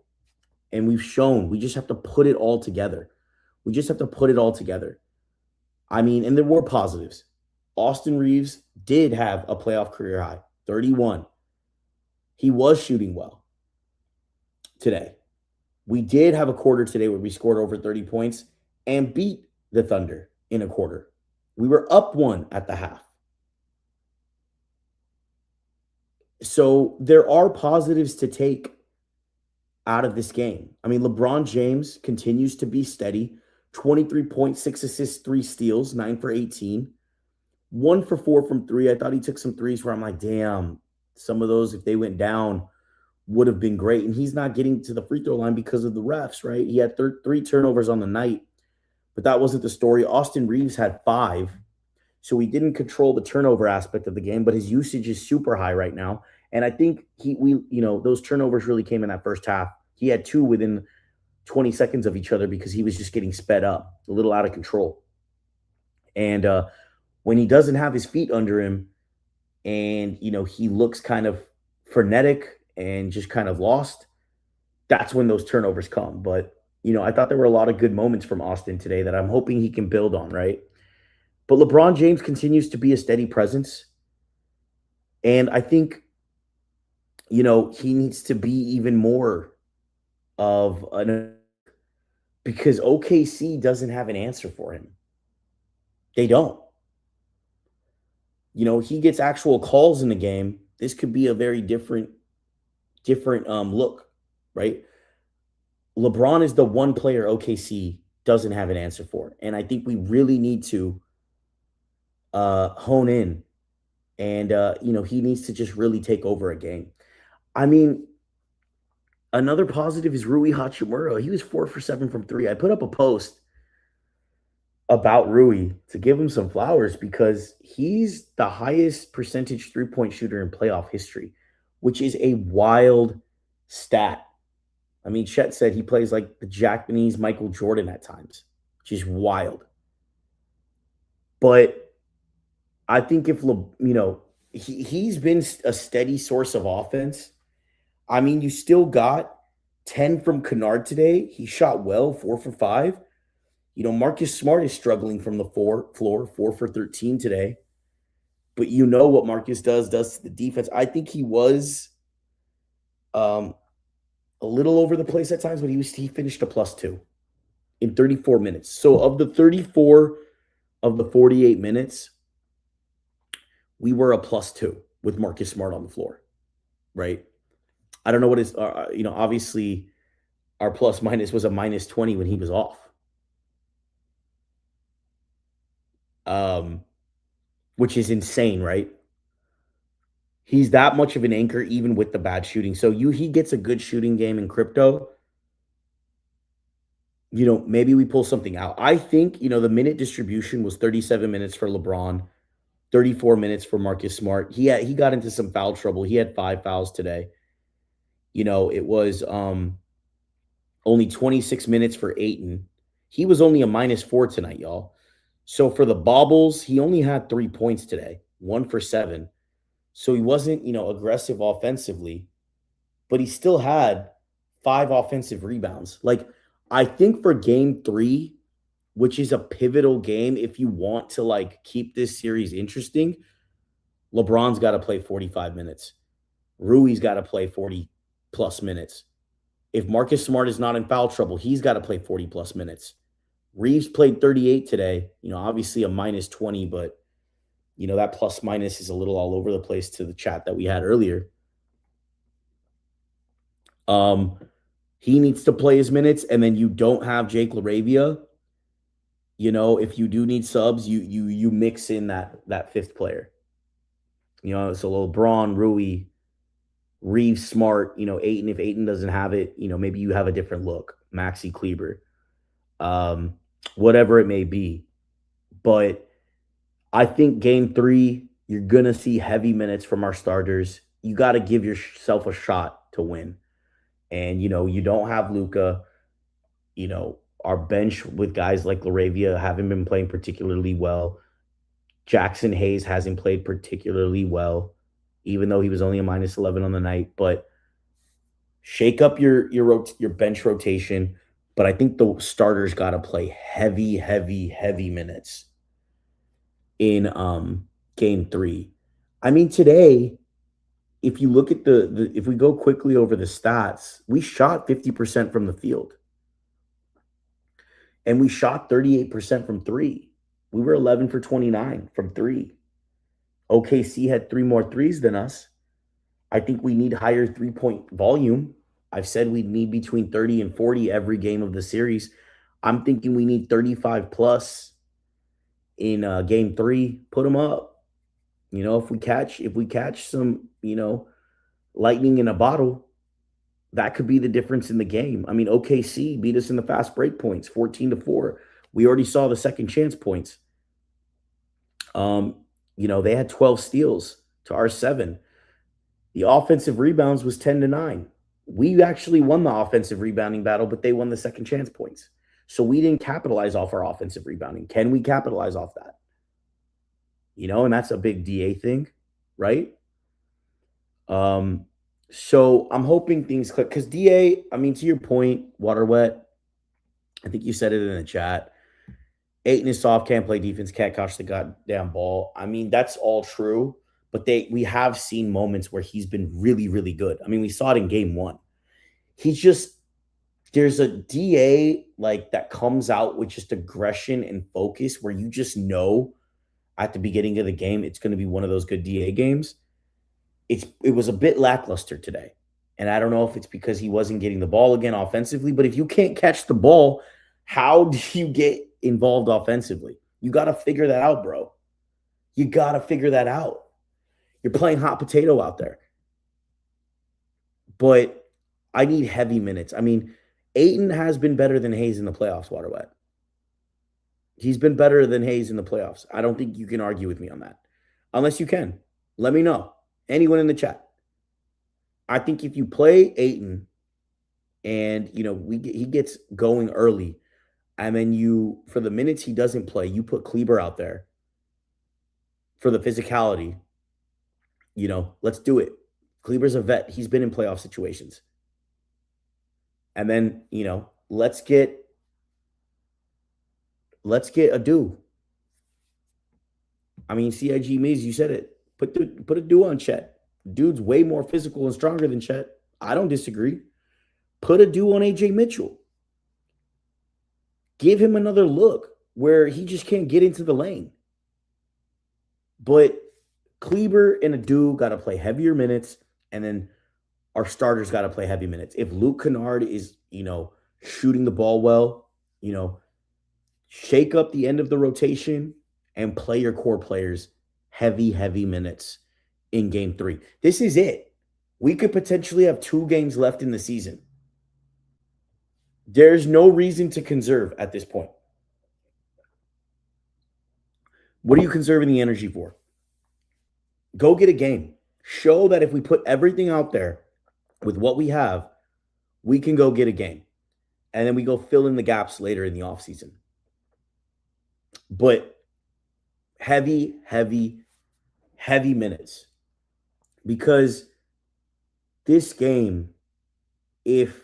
And we've shown we just have to put it all together. We just have to put it all together. I mean, and there were positives. Austin Reaves did have a playoff career high, 31. He was shooting well today. We did have a quarter today where we scored over 30 points and beat the Thunder in a quarter. We were up 1 at the half. So there are positives to take out of this game. I mean, LeBron James continues to be steady. 23 points, 6 assists, 3 steals, 9 for 18. 1 for 4 from 3. I thought he took some threes where I'm like, damn, some of those, if they went down, would have been great. And he's not getting to the free throw line because of the refs, right? He had 3 turnovers on the night, but that wasn't the story. Austin Reaves had 5. So he didn't control the turnover aspect of the game, but his usage is super high right now. And I think those turnovers really came in that first half. He had 2 within 20 seconds of each other because he was just getting sped up, a little out of control. And when he doesn't have his feet under him and, he looks kind of frenetic and just kind of lost, that's when those turnovers come. But, I thought there were a lot of good moments from Austin today that I'm hoping he can build on, right? But LeBron James continues to be a steady presence. And I think, he needs to be even more of because OKC doesn't have an answer for him. They don't. He gets actual calls in the game. This could be a very different look, right? LeBron is the one player OKC doesn't have an answer for. And I think we really need to hone in. And, he needs to just really take over a game. I mean, another positive is Rui Hachimura. He was 4 for 7 from 3. I put up a post about Rui to give him some flowers because he's the highest percentage 3-point shooter in playoff history, which is a wild stat. I mean, Chet said he plays like the Japanese Michael Jordan at times, which is wild. But I think if, he's been a steady source of offense. I mean, you still got 10 from Kennard today. He shot well, 4 for 5. Marcus Smart is struggling from the floor, 4 for 13 today. But what Marcus does to the defense. I think he was a little over the place at times, but he finished a +2 in 34 minutes. So of the 34 of the 48 minutes, we were a +2 with Marcus Smart on the floor, right? I don't know what his, obviously our plus minus was a -20 when he was off. Which is insane, right? He's that much of an anchor even with the bad shooting. So he gets a good shooting game in crypto. Maybe we pull something out. I think, the minute distribution was 37 minutes for LeBron, 34 minutes for Marcus Smart. He got into some foul trouble. He had 5 fouls today. It was only 26 minutes for Ayton. He was only a -4 tonight, y'all. So for the baubles, he only had 3 points today, 1 for 7. So he wasn't, aggressive offensively, but he still had 5 offensive rebounds. Like, I think for game 3, which is a pivotal game, if you want to keep this series interesting, LeBron's got to play 45 minutes. Rui's got to play 40 plus minutes. If Marcus Smart is not in foul trouble, he's got to play 40 plus minutes. Reeves played 38 today, obviously a -20, but that plus minus is a little all over the place to the chat that we had earlier. He needs to play his minutes, and then you don't have Jake LaRavia. If you do need subs, you mix in that fifth player. So LeBron, Rui, Reeves, Smart, Ayton. If Ayton doesn't have it, maybe you have a different look. Maxi Kleber, whatever it may be. But I think game 3, you're going to see heavy minutes from our starters. You got to give yourself a shot to win. And, you don't have Luka. Our bench with guys like LaRavia haven't been playing particularly well. Jackson Hayes hasn't played particularly well, even though he was only a -11 on the night. But shake up your bench rotation. But I think the starters got to play heavy minutes in game 3. I mean, today, if you look at if we go quickly over the stats, we shot 50% from the field. And we shot 38% from 3. We were 11 for 29 from 3. OKC had 3 more threes than us. I think we need higher 3-point volume. I've said we need between 30 and 40 every game of the series. I'm thinking we need 35 plus in game 3. Put them up. If we catch some, lightning in a bottle, that could be the difference in the game. I mean, OKC beat us in the fast break points, 14-4. We already saw the second chance points. They had 12 steals to our 7. The offensive rebounds was 10-9. We actually won the offensive rebounding battle, but they won the second chance points. So we didn't capitalize off our offensive rebounding. Can we capitalize off that? And that's a big DA thing, right? So I'm hoping things click because DA, I mean, to your point, water wet. I think you said it in the chat. Ayton is soft, can't play defense, can't catch the goddamn ball. I mean, that's all true, but we have seen moments where he's been really, really good. I mean, we saw it in game 1. There's a DA that comes out with just aggression and focus where you just know at the beginning of the game it's going to be one of those good DA games. It was a bit lackluster today. And I don't know if it's because he wasn't getting the ball again offensively, but if you can't catch the ball, how do you get involved offensively? You got to figure that out, bro. You got to figure that out. You're playing hot potato out there. But I need heavy minutes. I mean, Ayton has been better than Hayes in the playoffs, water wet. He's been better than Hayes in the playoffs. I don't think you can argue with me on that. Unless you can. Let me know. Anyone in the chat. I think if you play Ayton and, he gets going early, and then for the minutes he doesn't play, you put Kleber out there for the physicality. Let's do it. Kleber's a vet. He's been in playoff situations. And then, let's get Adu. I mean, CIG Miz, you said it. Put Adu on Chet. Dude's way more physical and stronger than Chet. I don't disagree. Put Adu on AJ Mitchell. Give him another look where he just can't get into the lane. But Kleber and Adu got to play heavier minutes, and then our starters got to play heavy minutes. If Luke Kennard is, shooting the ball well, shake up the end of the rotation and play your core players heavy minutes in game 3. This is it. We could potentially have 2 games left in the season. There's no reason to conserve at this point. What are you conserving the energy for? Go get a game. Show that if we put everything out there with what we have, we can go get a game. And then we go fill in the gaps later in the offseason. But heavy, heavy, heavy minutes. Because this game, if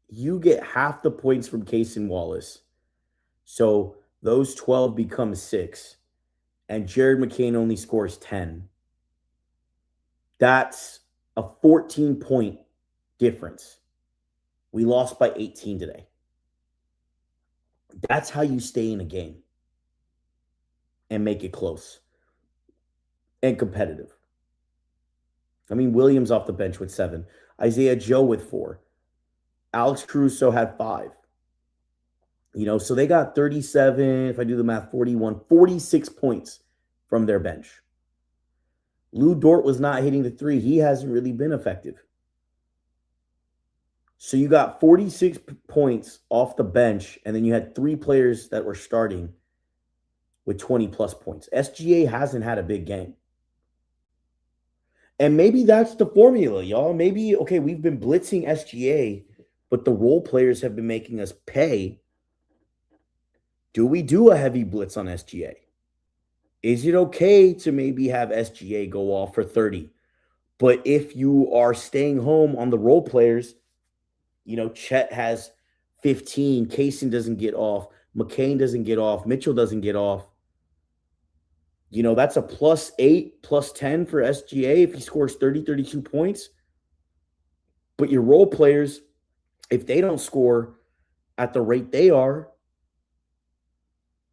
you get half the points from Cason Wallace, so those 12 become 6, and Jared McCain only scores 10, that's a 14-point difference. We lost by 18 today. That's how you stay in a game and make it close and competitive. I mean, Williams off the bench with 7. Isaiah Joe with 4. Alex Caruso had 5. So they got 37, if I do the math, 41, 46 points from their bench. Lou Dort was not hitting the 3. He hasn't really been effective. So you got 46 points off the bench, and then you had 3 players that were starting with 20-plus points. SGA hasn't had a big game. And maybe that's the formula, y'all. Maybe, okay, we've been blitzing SGA, but the role players have been making us pay. Do we do a heavy blitz on SGA? Is it okay to maybe have SGA go off for 30? But if you are staying home on the role players, Chet has 15, Cason doesn't get off, McCain doesn't get off, Mitchell doesn't get off. That's a +8, +10 for SGA if he scores 30, 32 points. But your role players, if they don't score at the rate they are,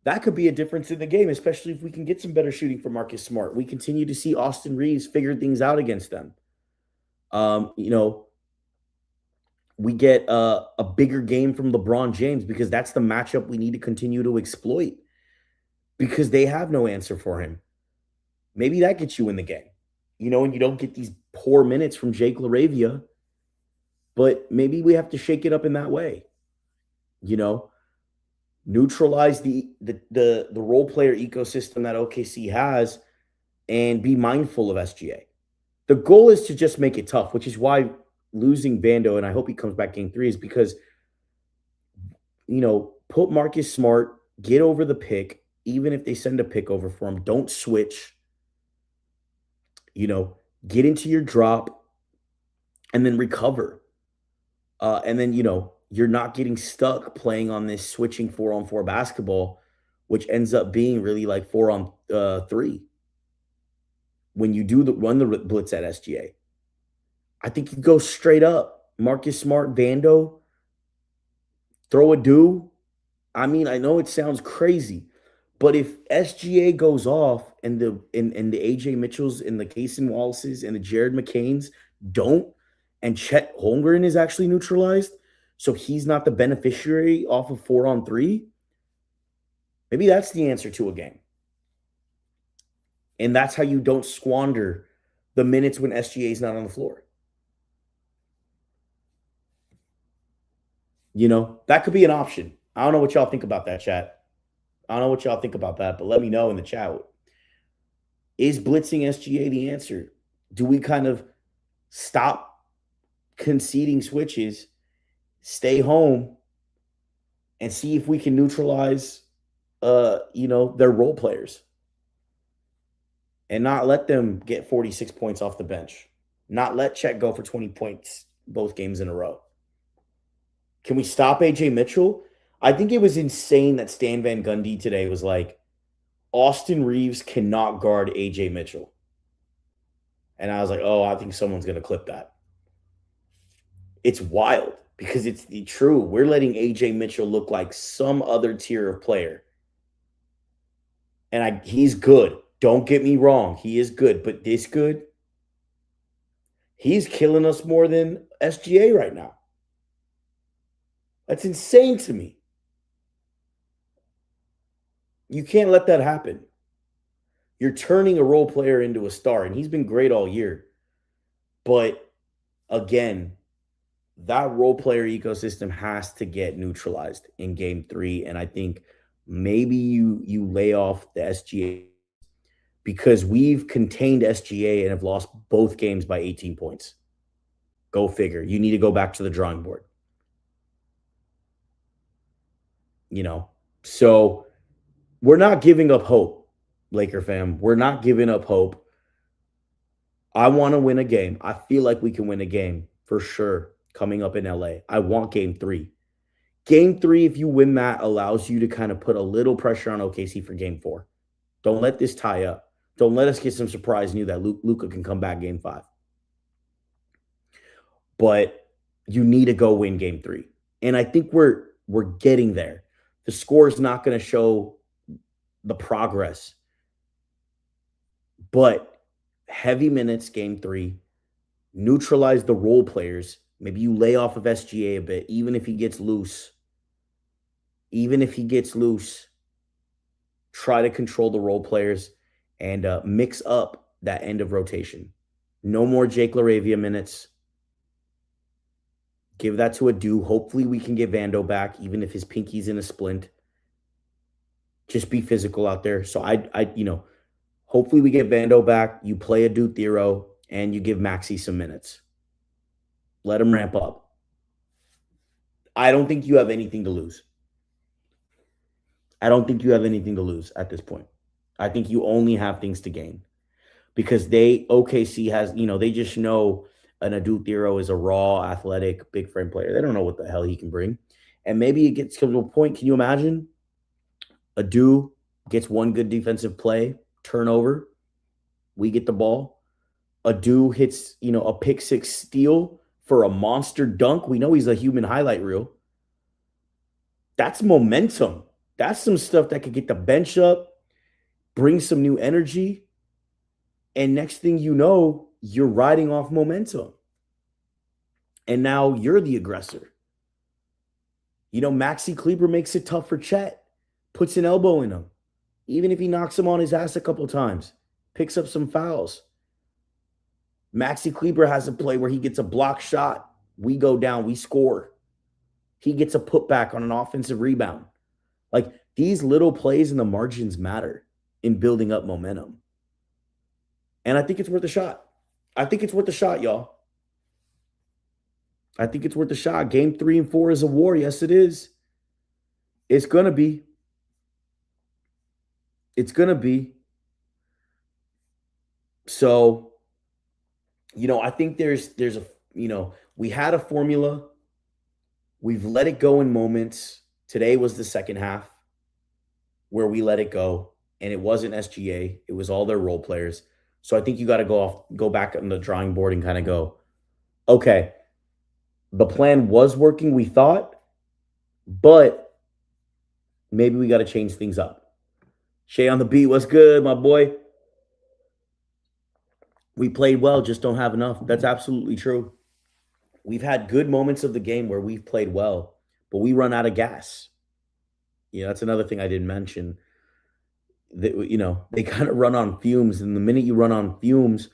that could be a difference in the game, especially if we can get some better shooting from Marcus Smart. We continue to see Austin Reeves figure things out against them. We get a bigger game from LeBron James because that's the matchup we need to continue to exploit because they have no answer for him. Maybe that gets you in the game, and you don't get these poor minutes from Jake LaRavia, but maybe we have to shake it up in that way, neutralize the role player ecosystem that OKC has and be mindful of SGA. The goal is to just make it tough, which is why losing Vando, and I hope he comes back game 3, is because, put Marcus Smart, get over the pick, even if they send a pick over for him, don't switch, get into your drop and then recover. And then, you're not getting stuck playing on this switching 4-on-4 basketball, which ends up being really like 4-on-3 when you do run the blitz at SGA. I think you go straight up. Marcus Smart, Vando, throw a do. I mean, I know it sounds crazy, but if SGA goes off and the AJ Mitchells and the Cason Wallaces and the Jared McCains don't, and Chet Holmgren is actually neutralized, so he's not the beneficiary off of 4-on-3, maybe that's the answer to a game. And that's how you don't squander the minutes when SGA is not on the floor. That could be an option. I don't know what y'all think about that, chat. I don't know what y'all think about that, but let me know in the chat. Is blitzing SGA the answer? Do we kind of stop conceding switches, stay home, and see if we can neutralize, their role players and not let them get 46 points off the bench, not let Chet go for 20 points both games in a row? Can we stop AJ Mitchell? I think it was insane that Stan Van Gundy today was like, Austin Reeves cannot guard AJ Mitchell. And I was like, oh, I think someone's going to clip that. It's wild because it's the true. We're letting AJ Mitchell look like some other tier of player. And he's good. Don't get me wrong. He is good. But this good, he's killing us more than SGA right now. That's insane to me. You can't let that happen. You're turning a role player into a star, and he's been great all year. But again, that role player ecosystem has to get neutralized in game 3. And I think maybe you lay off the SGA because we've contained SGA and have lost both games by 18 points. Go figure. You need to go back to the drawing board. So we're not giving up hope, Laker fam. We're not giving up hope. I want to win a game. I feel like we can win a game for sure coming up in LA. I want game 3. Game 3, if you win that, allows you to kind of put a little pressure on OKC for game 4. Don't let this tie up. Don't let us get some surprise news that Luka can come back game 5. But you need to go win game 3. And I think we're getting there. The score is not going to show the progress. But heavy minutes game 3, neutralize the role players. Maybe you lay off of SGA a bit, even if he gets loose. Even if he gets loose, try to control the role players and mix up that end of rotation. No more Jake LaRavia minutes. Give that to Adu. Hopefully we can get Vando back, even if his pinky's in a splint. Just be physical out there. So hopefully we get Vando back. You play Adu Thero, and you give Maxey some minutes. Let him ramp up. I don't think you have anything to lose. I don't think you have anything to lose at this point. I think you only have things to gain. Because OKC has, they just know an Adu Thero is a raw, athletic, big frame player. They don't know what the hell he can bring. And maybe it gets to a point, can you imagine? Adu gets one good defensive play, turnover. We get the ball. Adu hits, a pick 6 steal for a monster dunk. We know he's a human highlight reel. That's momentum. That's some stuff that could get the bench up, bring some new energy. And next thing you know, you're riding off momentum. And now you're the aggressor. Maxi Kleber makes it tough for Chet. Puts an elbow in him. Even if he knocks him on his ass a couple times. Picks up some fouls. Maxi Kleber has a play where he gets a block shot. We go down. We score. He gets a putback on an offensive rebound. Like, these little plays in the margins matter in building up momentum. And I think it's worth a shot. I think it's worth a shot, y'all. I think it's worth a shot. Game 3 and 4 is a war. Yes, it is. It's going to be. It's going to be. So, I think there's a, we had a formula. We've let it go in moments. Today was the second half where we let it go, and it wasn't SGA. It was all their role players. So I think you got to go back on the drawing board and kind of go, okay, the plan was working, we thought, but maybe we got to change things up. Shay on the beat, what's good, my boy? We played well, just don't have enough. That's absolutely true. We've had good moments of the game where we've played well, but we run out of gas. That's another thing I didn't mention. They kind of run on fumes. And the minute you run on fumes,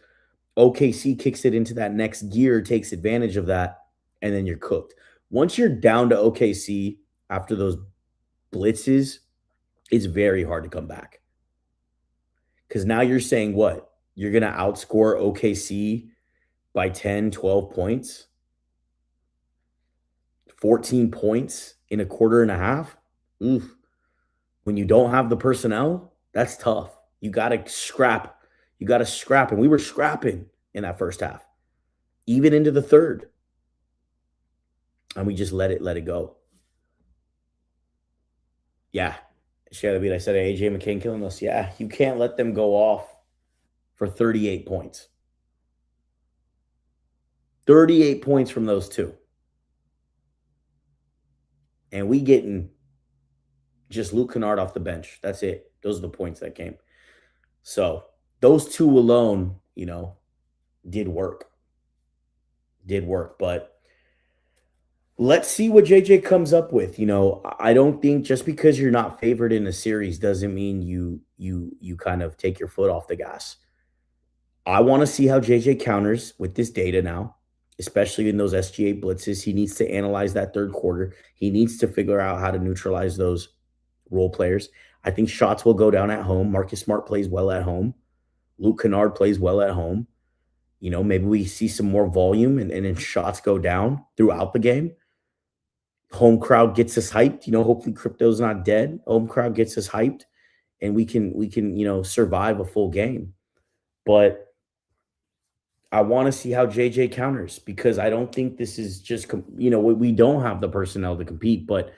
OKC kicks it into that next gear, takes advantage of that, and then you're cooked. Once you're down to OKC after those blitzes, it's very hard to come back. Because now you're saying what? You're going to outscore OKC by 10, 12 points? 14 points in a quarter and a half? Oof. When you don't have the personnel, that's tough. You got to scrap. And we were scrapping in that first half, even into the third. And we just let it go. Yeah. Share the beat. I said AJ McCain killing us. Yeah. You can't let them go off for 38 points. 38 points from those two. And we getting just Luke Kennard off the bench. That's it. Those are the points that came. So those two alone, did work. But let's see what JJ comes up with. I don't think just because you're not favored in a series doesn't mean you kind of take your foot off the gas. I want to see how JJ counters with this data now, especially in those SGA blitzes. He needs to analyze that third quarter. He needs to figure out how to neutralize those role players. I think shots will go down at home. Marcus Smart plays well at home. Luke Kennard plays well at home. Maybe we see some more volume and shots go down throughout the game. home crowd gets us hyped. Hopefully crypto's not dead. Home crowd gets us hyped, and we can survive a full game. But I want to see how JJ counters, because I don't think this is just we don't have the personnel to compete, but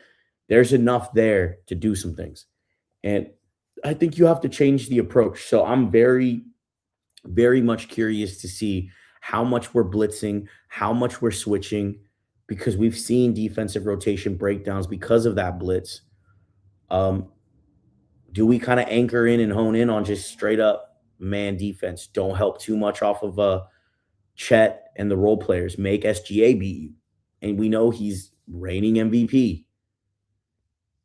there's enough there to do some things. And I think you have to change the approach. So I'm very, very much curious to see how much we're blitzing, how much we're switching, because we've seen defensive rotation breakdowns because of that blitz. Do we kind of anchor in and hone in on just straight up man defense? Don't help too much off of Chet and the role players. Make SGA beat you. And we know he's reigning MVP.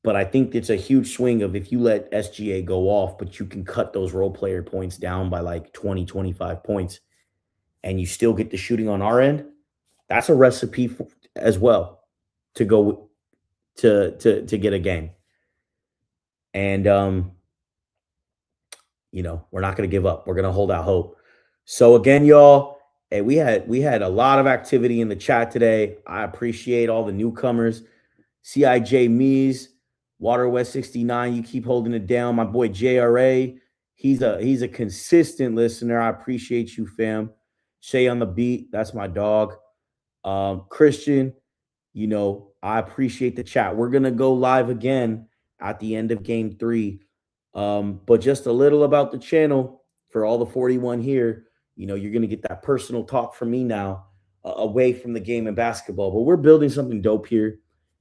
But I think it's a huge swing of if you let SGA go off, but you can cut those role player points down by like 20, 25 points, and you still get the shooting on our end. That's a recipe as well to go to get a game. And we're not going to give up. We're going to hold out hope. So again, y'all, hey, we had a lot of activity in the chat today. I appreciate all the newcomers. CIJ Mees, Water West 69, you keep holding it down. My boy JRA, he's a consistent listener. I appreciate you, fam. Shay on the beat, that's my dog. Christian, I appreciate the chat. We're gonna go live again at the end of game 3. But just a little about the channel for all the 41 here. You're gonna get that personal talk from me now, away from the game of basketball. But we're building something dope here.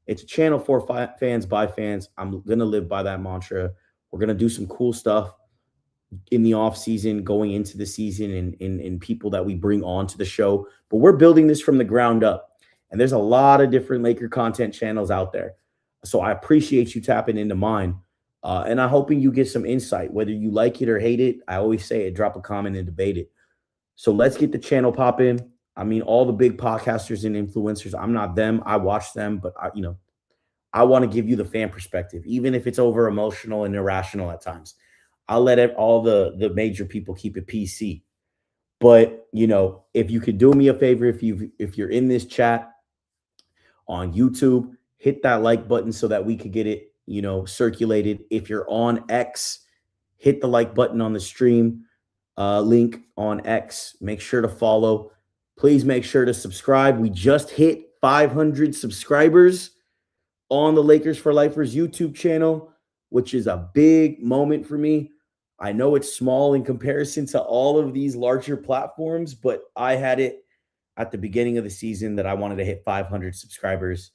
It's a channel for fans by fans. I'm going to live by that mantra. We're going to do some cool stuff in the off season, going into the season, and people that we bring on to the show. But we're building this from the ground up. And there's a lot of different Laker content channels out there. So I appreciate you tapping into mine. And I'm hoping you get some insight, whether you like it or hate it. I always say it, drop a comment and debate it. So let's get the channel popping. I mean, all the big podcasters and influencers, I'm not them. I watch them, but I want to give you the fan perspective, even if it's over emotional and irrational at times. I'll let all the major people keep it PC. But, if you could do me a favor, if you're in this chat on YouTube, hit that like button so that we could get it, circulated. If you're on X, hit the like button on the stream link on X. Make sure to follow. Please make sure to subscribe. We just hit 500 subscribers on the Lakers for Lifers YouTube channel, which is a big moment for me. I know it's small in comparison to all of these larger platforms, but I had it at the beginning of the season that I wanted to hit 500 subscribers.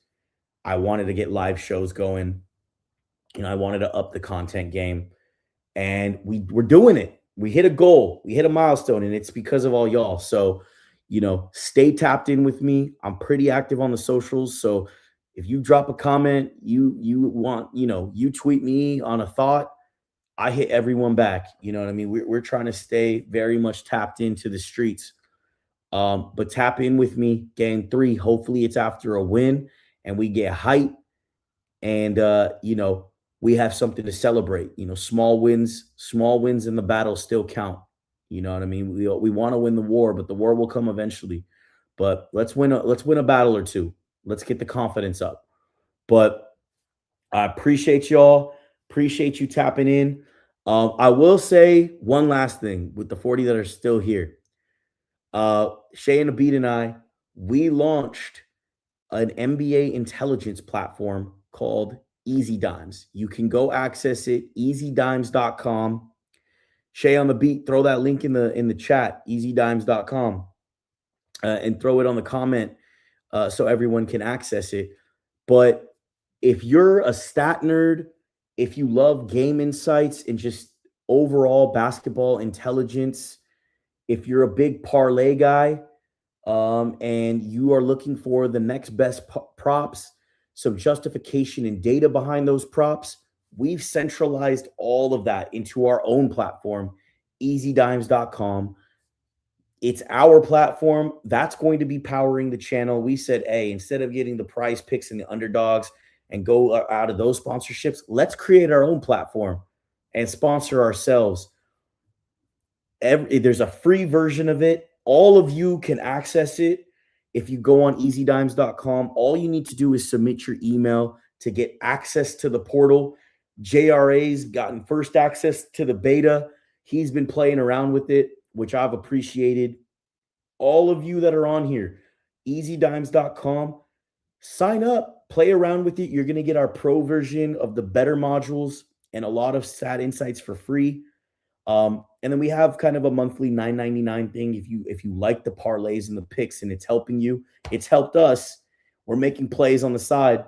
I wanted to get live shows going. I wanted to up the content game, and we're doing it. We hit a goal. We hit a milestone, and it's because of all y'all. So, stay tapped in with me. I'm pretty active on the socials. So if you drop a comment, you want, you tweet me on a thought, I hit everyone back. You know what I mean? We're trying to stay very much tapped into the streets. But tap in with me. Game 3, hopefully it's after a win and we get hype and, we have something to celebrate. Small wins in the battle still count. You know what I mean? We want to win the war, but the war will come eventually. But let's win a battle or two. Let's get the confidence up. But I appreciate y'all. Appreciate you tapping in. I will say one last thing with the 40 that are still here. Shay and Abid and I, we launched an NBA intelligence platform called Easy Dimes. You can go access it, easydimes.com. Shay on the beat, throw that link in the chat, easydimes.com, and throw it on the comment so everyone can access it. But if you're a stat nerd, if you love game insights and just overall basketball intelligence, if you're a big parlay guy, and you are looking for the next best props, some justification and data behind those props, we've centralized all of that into our own platform, easydimes.com. It's our platform that's going to be powering the channel. We said, hey, instead of getting the prize picks and the underdogs and go out of those sponsorships, let's create our own platform and sponsor ourselves. There's a free version of it. All of you can access it. If you go on easydimes.com, all you need to do is submit your email to get access to the portal. JRA's gotten first access to the beta. He's been playing around with it, which I've appreciated. All of you that are on here, easydimes.com, sign up, play around with it. You're going to get our pro version of the better modules and a lot of stat insights for free. And then we have kind of a monthly $9.99 thing. If you like the parlays and the picks and it's helping you, it's helped us. We're making plays on the side.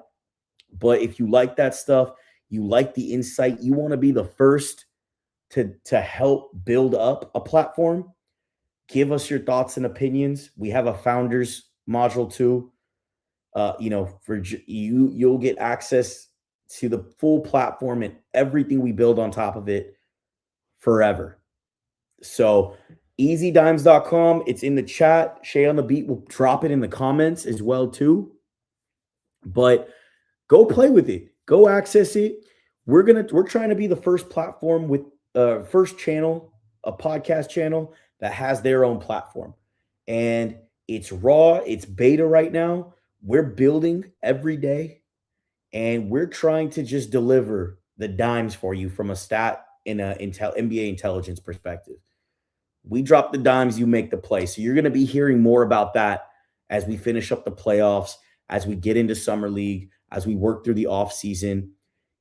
But if you like that stuff, you like the insight, you want to be the first to help build up a platform, give us your thoughts and opinions. We have a founders module too. For you'll get access to the full platform and everything we build on top of it forever. So easydimes.com, it's in the chat. Shay on the Beat will drop it in the comments as well too. But go play with it. Go access it. We're trying to be the first platform with first channel, a podcast channel that has their own platform. And it's raw, it's beta right now. We're building every day, and we're trying to just deliver the dimes for you from a stat in a NBA intelligence perspective. We drop the dimes, you make the play. So you're going to be hearing more about that as we finish up the playoffs, as we get into summer league, as we work through the off season.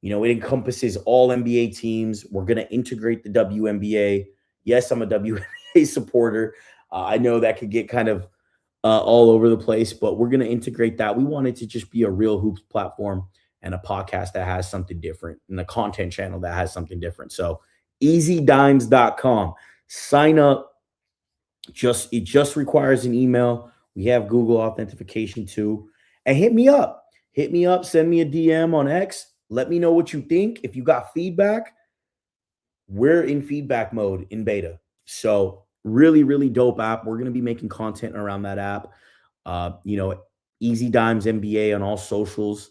It encompasses all NBA teams. We're going to integrate the WNBA. Yes, I'm a WNBA supporter. I know that could get kind of all over the place, but we're going to integrate that. We want it to just be a real hoops platform and a podcast that has something different and a content channel that has something different. So easydimes.com, sign up. It just requires an email. We have Google authentication too. And hit me up, send me a DM on X. Let me know what you think. If you got feedback, we're in feedback mode in beta. So really, really dope app. We're going to be making content around that app. Easy Dimes NBA on all socials.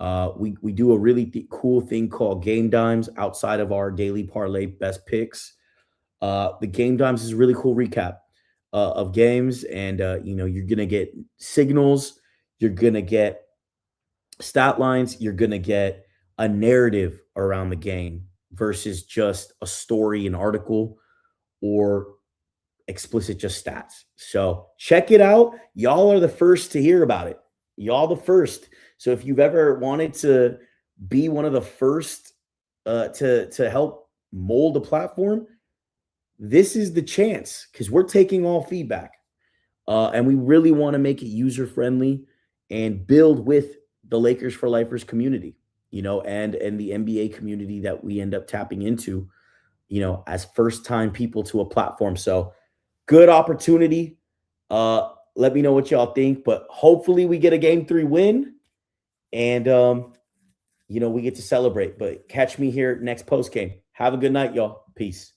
We do a really cool thing called Game Dimes outside of our daily parlay best picks. The Game Dimes is a really cool recap of games. And, you're going to get signals. You're going to get stat lines. You're going to get a narrative around the game versus just a story, an article, or explicit just stats. So check it out. Y'all are the first to hear about it. Y'all the first. So if you've ever wanted to be one of the first to help mold a platform, this is the chance, because we're taking all feedback. And we really want to make it user-friendly and build with the Lakers for Lifers community, and the NBA community that we end up tapping into, as first-time people to a platform. So good opportunity. Let me know what y'all think, but hopefully we get a Game 3 win and, we get to celebrate. But catch me here next post game. Have a good night, y'all. Peace.